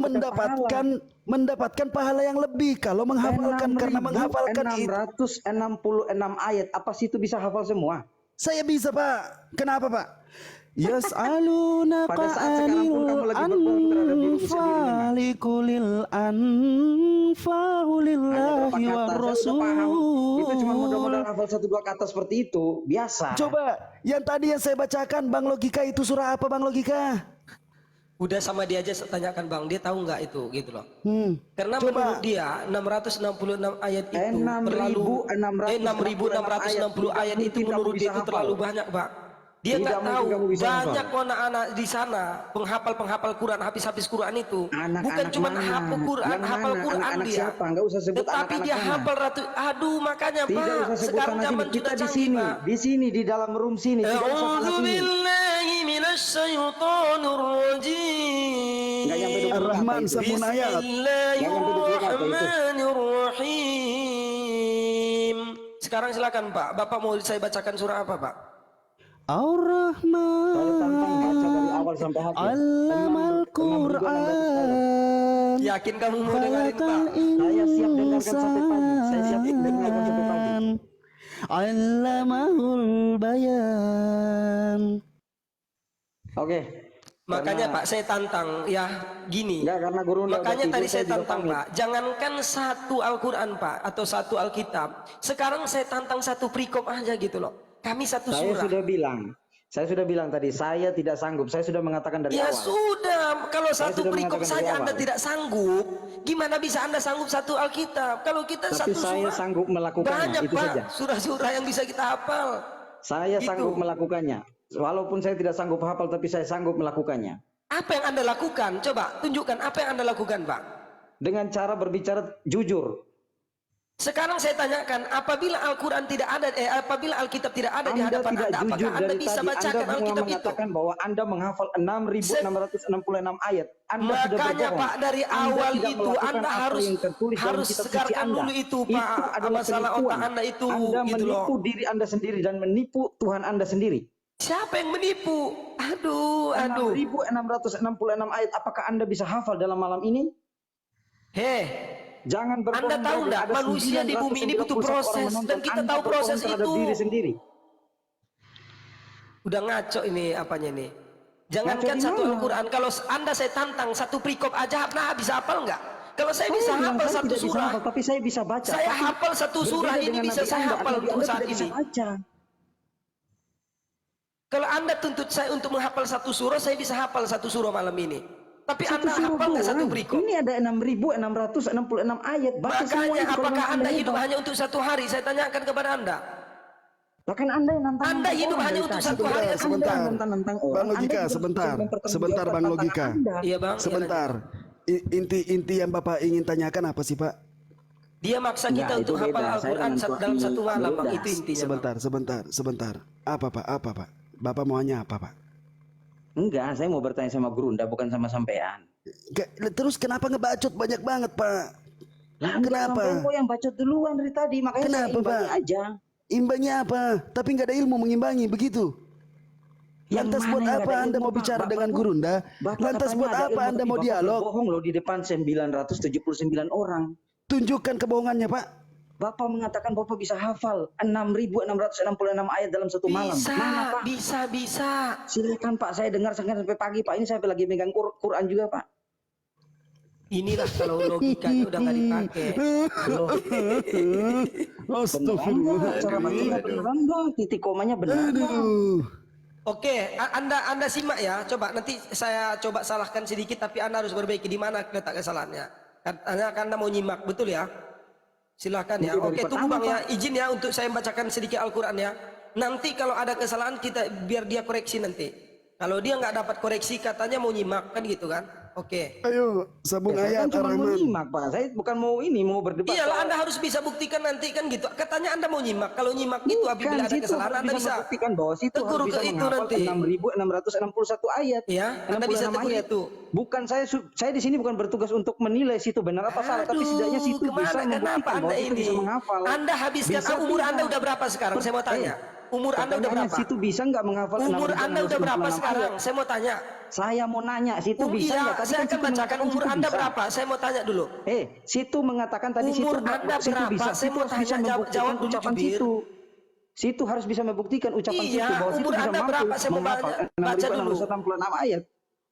mendapatkan pahala yang lebih kalau menghafalkan, karena menghafalkan itu 666 ayat. Apa sih itu bisa hafal semua? saya bisa, Pak. Kenapa, Pak? Yas'alunaka Pada saat sekarang pun kamu lagi berbohong terhadap dirimu sendiri. anfali kulil anfalu lillahi Hanya wa berapa kata, saya udah paham. Itu cuma rasul. modal-modal hafal 1-2 kata seperti itu, biasa. Coba, yang tadi yang saya bacakan, Bang Logika, itu surah apa, Bang Logika? Udah sama dia aja saya tanyakan Bang, dia tahu nggak itu gitu loh. Karena Coba. menurut dia 666 ayat itu terlalu 6.660 ayat itu menurut dia itu terlalu banyak, Pak. Dia Tidak nggak mungkin tahu kamu bisa banyak hafal. anak-anak di sana penghafal Quran, habis Quran itu Anak-anak bukan cuma mana? hafal Quran, Yang hafal mana? Quran Anak-anak dia. siapa? Nggak usah sebut Tetapi anak-anak dia mana. hafal aduh makanya Tidak Pak, usah sebut sekarang anak zaman ini. Kita sudah di canggih, sini, Pak. di sini di dalam room sini. Tidak usah sana A'udzu sini. billahi minasyaitonir rajim. Nggak nyampe 20 kata Ar-Rahman itu. 10 ayat. Bismillahirrahmanirrahim. Sekarang silakan Pak. Bapak mau saya bacakan surah apa Pak? Ar-Rahman Saya tantang baca dari awal sampai akhir. Allamal Quran. Yakin kamu mau dengerin Pak? Saya siap dengarkan sampai pagi. Saya siap dengarkan sampai pagi. Allamahul bayan. Oke. Makanya Pak saya tantang ya gini. Enggak, karena guru udah Makanya tidur, tadi saya juga tantang pamit. Pak, jangankan satu Al-Quran Pak atau satu Alkitab. Sekarang saya tantang satu perikop aja gitu loh. Kami satu Saya surah. sudah bilang tadi, saya tidak sanggup. Saya sudah mengatakan dari Ya awal. sudah, kalau Saya satu sudah perikop mengatakan dari saja Anda awal. tidak sanggup, gimana bisa Anda sanggup satu Alkitab? Kalau kita Tapi satu saya surah, sanggup melakukannya, banyak itu Pak, saja. surah-surah yang bisa kita hafal. Saya Gitu. sanggup melakukannya. Walaupun saya tidak sanggup hafal, tapi saya sanggup melakukannya. Apa yang Anda lakukan? Coba tunjukkan apa yang Anda lakukan Pak. Dengan cara berbicara jujur. Sekarang saya tanyakan, apabila Al-Quran tidak ada, apabila Alkitab tidak ada di Anda hadapan tidak Anda, apakah jujur Anda dari bisa tadi. bacakan Anda Alkitab itu? mengatakan bahwa Anda menghafal 6.666 ayat. Anda sudah Makanya berbohong. Pak dari Anda awal tidak itu melakukan Anda apa harus yang tertulis dalam kitab suci segarkan Anda. dulu itu Pak, adalah masalah penipuan. otak Anda itu Anda gitu loh. menipu diri Anda sendiri dan menipu Tuhan Anda sendiri. Siapa yang menipu? Aduh. 6.666 ayat. Apakah Anda bisa hafal dalam malam ini? Jangan berbohong. Anda tahu brother. nggak Ada manusia di bumi ini butuh 991 orang proses menonton. dan kita Anda tahu berbohong proses terhadap itu. diri sendiri. Udah ngaco ini apanya nih? Jangankan Ngaco di satu mana? Al-Quran, kalau Anda saya tantang satu perikop aja, nah bisa hafal nggak? Kalau saya bisa bilang hafal saya satu tidak bisa surah, hafal, tapi saya bisa baca. saya Tapi hafal satu surah berbeda ini dengan bisa Nabi saya Anda. hafal Nabi untuk Anda saat tidak bisa ini. baca. Kalau Anda tuntut saya untuk menghafal satu surah, saya bisa hafal satu surah malam ini. Tapi Satu Anda surah hafal nggak satu doang. perikop? Ini ada 6.666 ayat. Baca semua Makanya itu kalau apakah memang Anda Anda hidup hebat. hanya untuk satu hari? Saya tanyakan kepada Anda. Bahkan Anda yang nantang Anda hidup orang hanya dari untuk tadi. satu hari. Sebentar. Anda nantang orang. Bang Logika, Anda juga sebentar. mempertanggungjawabkan Sebentar, Bang tantangan Logika. Anda. Iya bang. Sebentar. Inti yang Bapak ingin tanyakan apa sih, Pak? Dia maksa Enggak, kita itu untuk hafal beda. Saya Al-Quran dengan dalam satu malam bang. beda. Itu intinya. Bang. Sebentar. Apa, Pak? Bapak maunya apa, Pak? Enggak, saya mau bertanya sama Gurunda, bukan sama sampean. Terus kenapa ngebacot banyak banget, Pak? Lah, Kenapa? Sampean kok yang bacot duluan dari tadi, makanya Kenapa, saya imbangi Pak? aja. Imbangnya apa? Tapi nggak ada ilmu mengimbangi, begitu. Yang Lantas mana buat yang nggak apa ada Anda ilmu, mau Pak? bicara Bapak dengan tuh- Gurunda? Bapak Lantas katanya buat ada apa ilmu, Anda tapi mau Bapak dialog? bohong loh di depan 979 orang. Tunjukkan kebohongannya, Pak. Bapak mengatakan Bapak bisa hafal 6.666 ayat dalam satu malam. Mana, Pak? Bisa. Silakan Pak, saya dengar sampai pagi Pak. Ini saya lagi megang Quran juga Pak. Inilah kalau logikanya udah nggak dipakai. Astagfirullah. Cara bacanya beneran dong, titik komanya benar dong. Oke, Anda simak ya. Coba nanti saya coba salahkan sedikit, tapi Anda harus perbaiki di mana letak kesalahannya. Karena Anda mau nyimak, betul ya? Silahkan ya. Mulai dari Oke, tunggu pertama, Bang ya. Izin ya untuk saya bacakan sedikit Al-Quran ya. Nanti kalau ada kesalahan kita biar dia koreksi nanti. Kalau dia nggak dapat koreksi katanya mau nyimak kan gitu kan? Oke. Ayo, sambung Ya, saya ayat kan cuma mau Ar-Rahman. nyimak, Pak. Saya bukan mau berdebat. Iyalah, soal- Anda harus bisa buktikan nanti kan gitu. Katanya Anda mau nyimak. Kalau nyimak itu Bukan, apabila ada situ kesalahan harus Anda bisa bisa membuktikan bahwa situ tegur harus bisa ke itu menghafal nanti. 6.661 ayat. Ya, Anda bisa 66 tegur ayat. itu. Bukan saya di sini bukan bertugas untuk menilai situ benar apa salah, tapi setidaknya situ bisa kemana? Kenapa membuktikan bahwa Anda situ ini? bisa menghafal. Anda habiskan Bisa umur tidak? Anda udah berapa sekarang? Saya mau tanya. Umur Anda udah Pertanyaannya, berapa? situ bisa nggak menghafal Umur 6.666 Anda udah berapa ayat? sekarang? Saya mau tanya. Saya mau nanya, situ bisa Iya, nggak? Tadi saya kan akan situ bacakan mengatakan umur situ Anda bisa. berapa. Saya mau tanya dulu. Situ mengatakan tadi situ Umur Anda situ berapa? bisa. Saya Situ mau harus tanya, bisa membuktikan jawab dulu, ucapan Jubir. situ. Situ harus bisa membuktikan ucapan Iya, situ bahwa situ umur bisa Anda mampu berapa? Saya mau menghafal baca dulu. 6.666 ayat.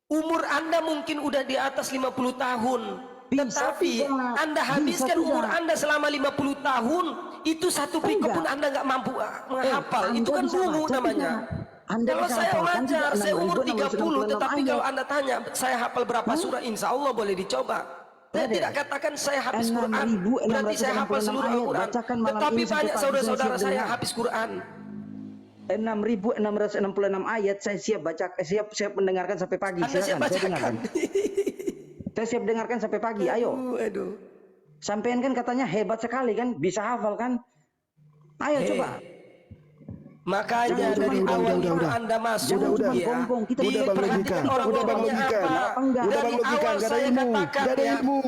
Umur Anda mungkin udah di atas 50 tahun. Bisa Tetapi tidak? Anda habiskan Bisa umur tidak? Anda selama 50 tahun, itu satu perikop Enggak. pun Anda nggak mampu menghafal. Anda Itu kan bisa dungu baca namanya. tidak? Anda Kalau bisa saya hafalkan wajar, tidak saya umur 30, 6.666 tetapi ayat? kalau Anda tanya, saya hafal berapa surah, insya Allah boleh dicoba. Saya Brother, tidak katakan saya habis Quran, 6.666 berarti saya hafal seluruh ayat. Al-Quran. Bacakan malam Tetapi ini sampai banyak pagi, saudara-saudara saya siap saya dengar. habis Quran. 6.666 ayat saya siap baca, siap mendengarkan sampai pagi. Anda siap Silakan, saya dengarkan. bacakan. Saya siap dengarkan sampai pagi. Ayo. Aduh. Sampean kan katanya hebat sekali kan, bisa hafal kan? Ayo coba. Makanya Udah, dari udah, awal udah. Anda masuk Udah. ya, Gonggong, kita Udah Bang diperhatikan Logika. orang Udah Bang ngomongnya Logika. apa. Enggak. Udah Dari Bang Logika, awal nggak ada saya ilmu. katakan Nggak ada ya, ilmu.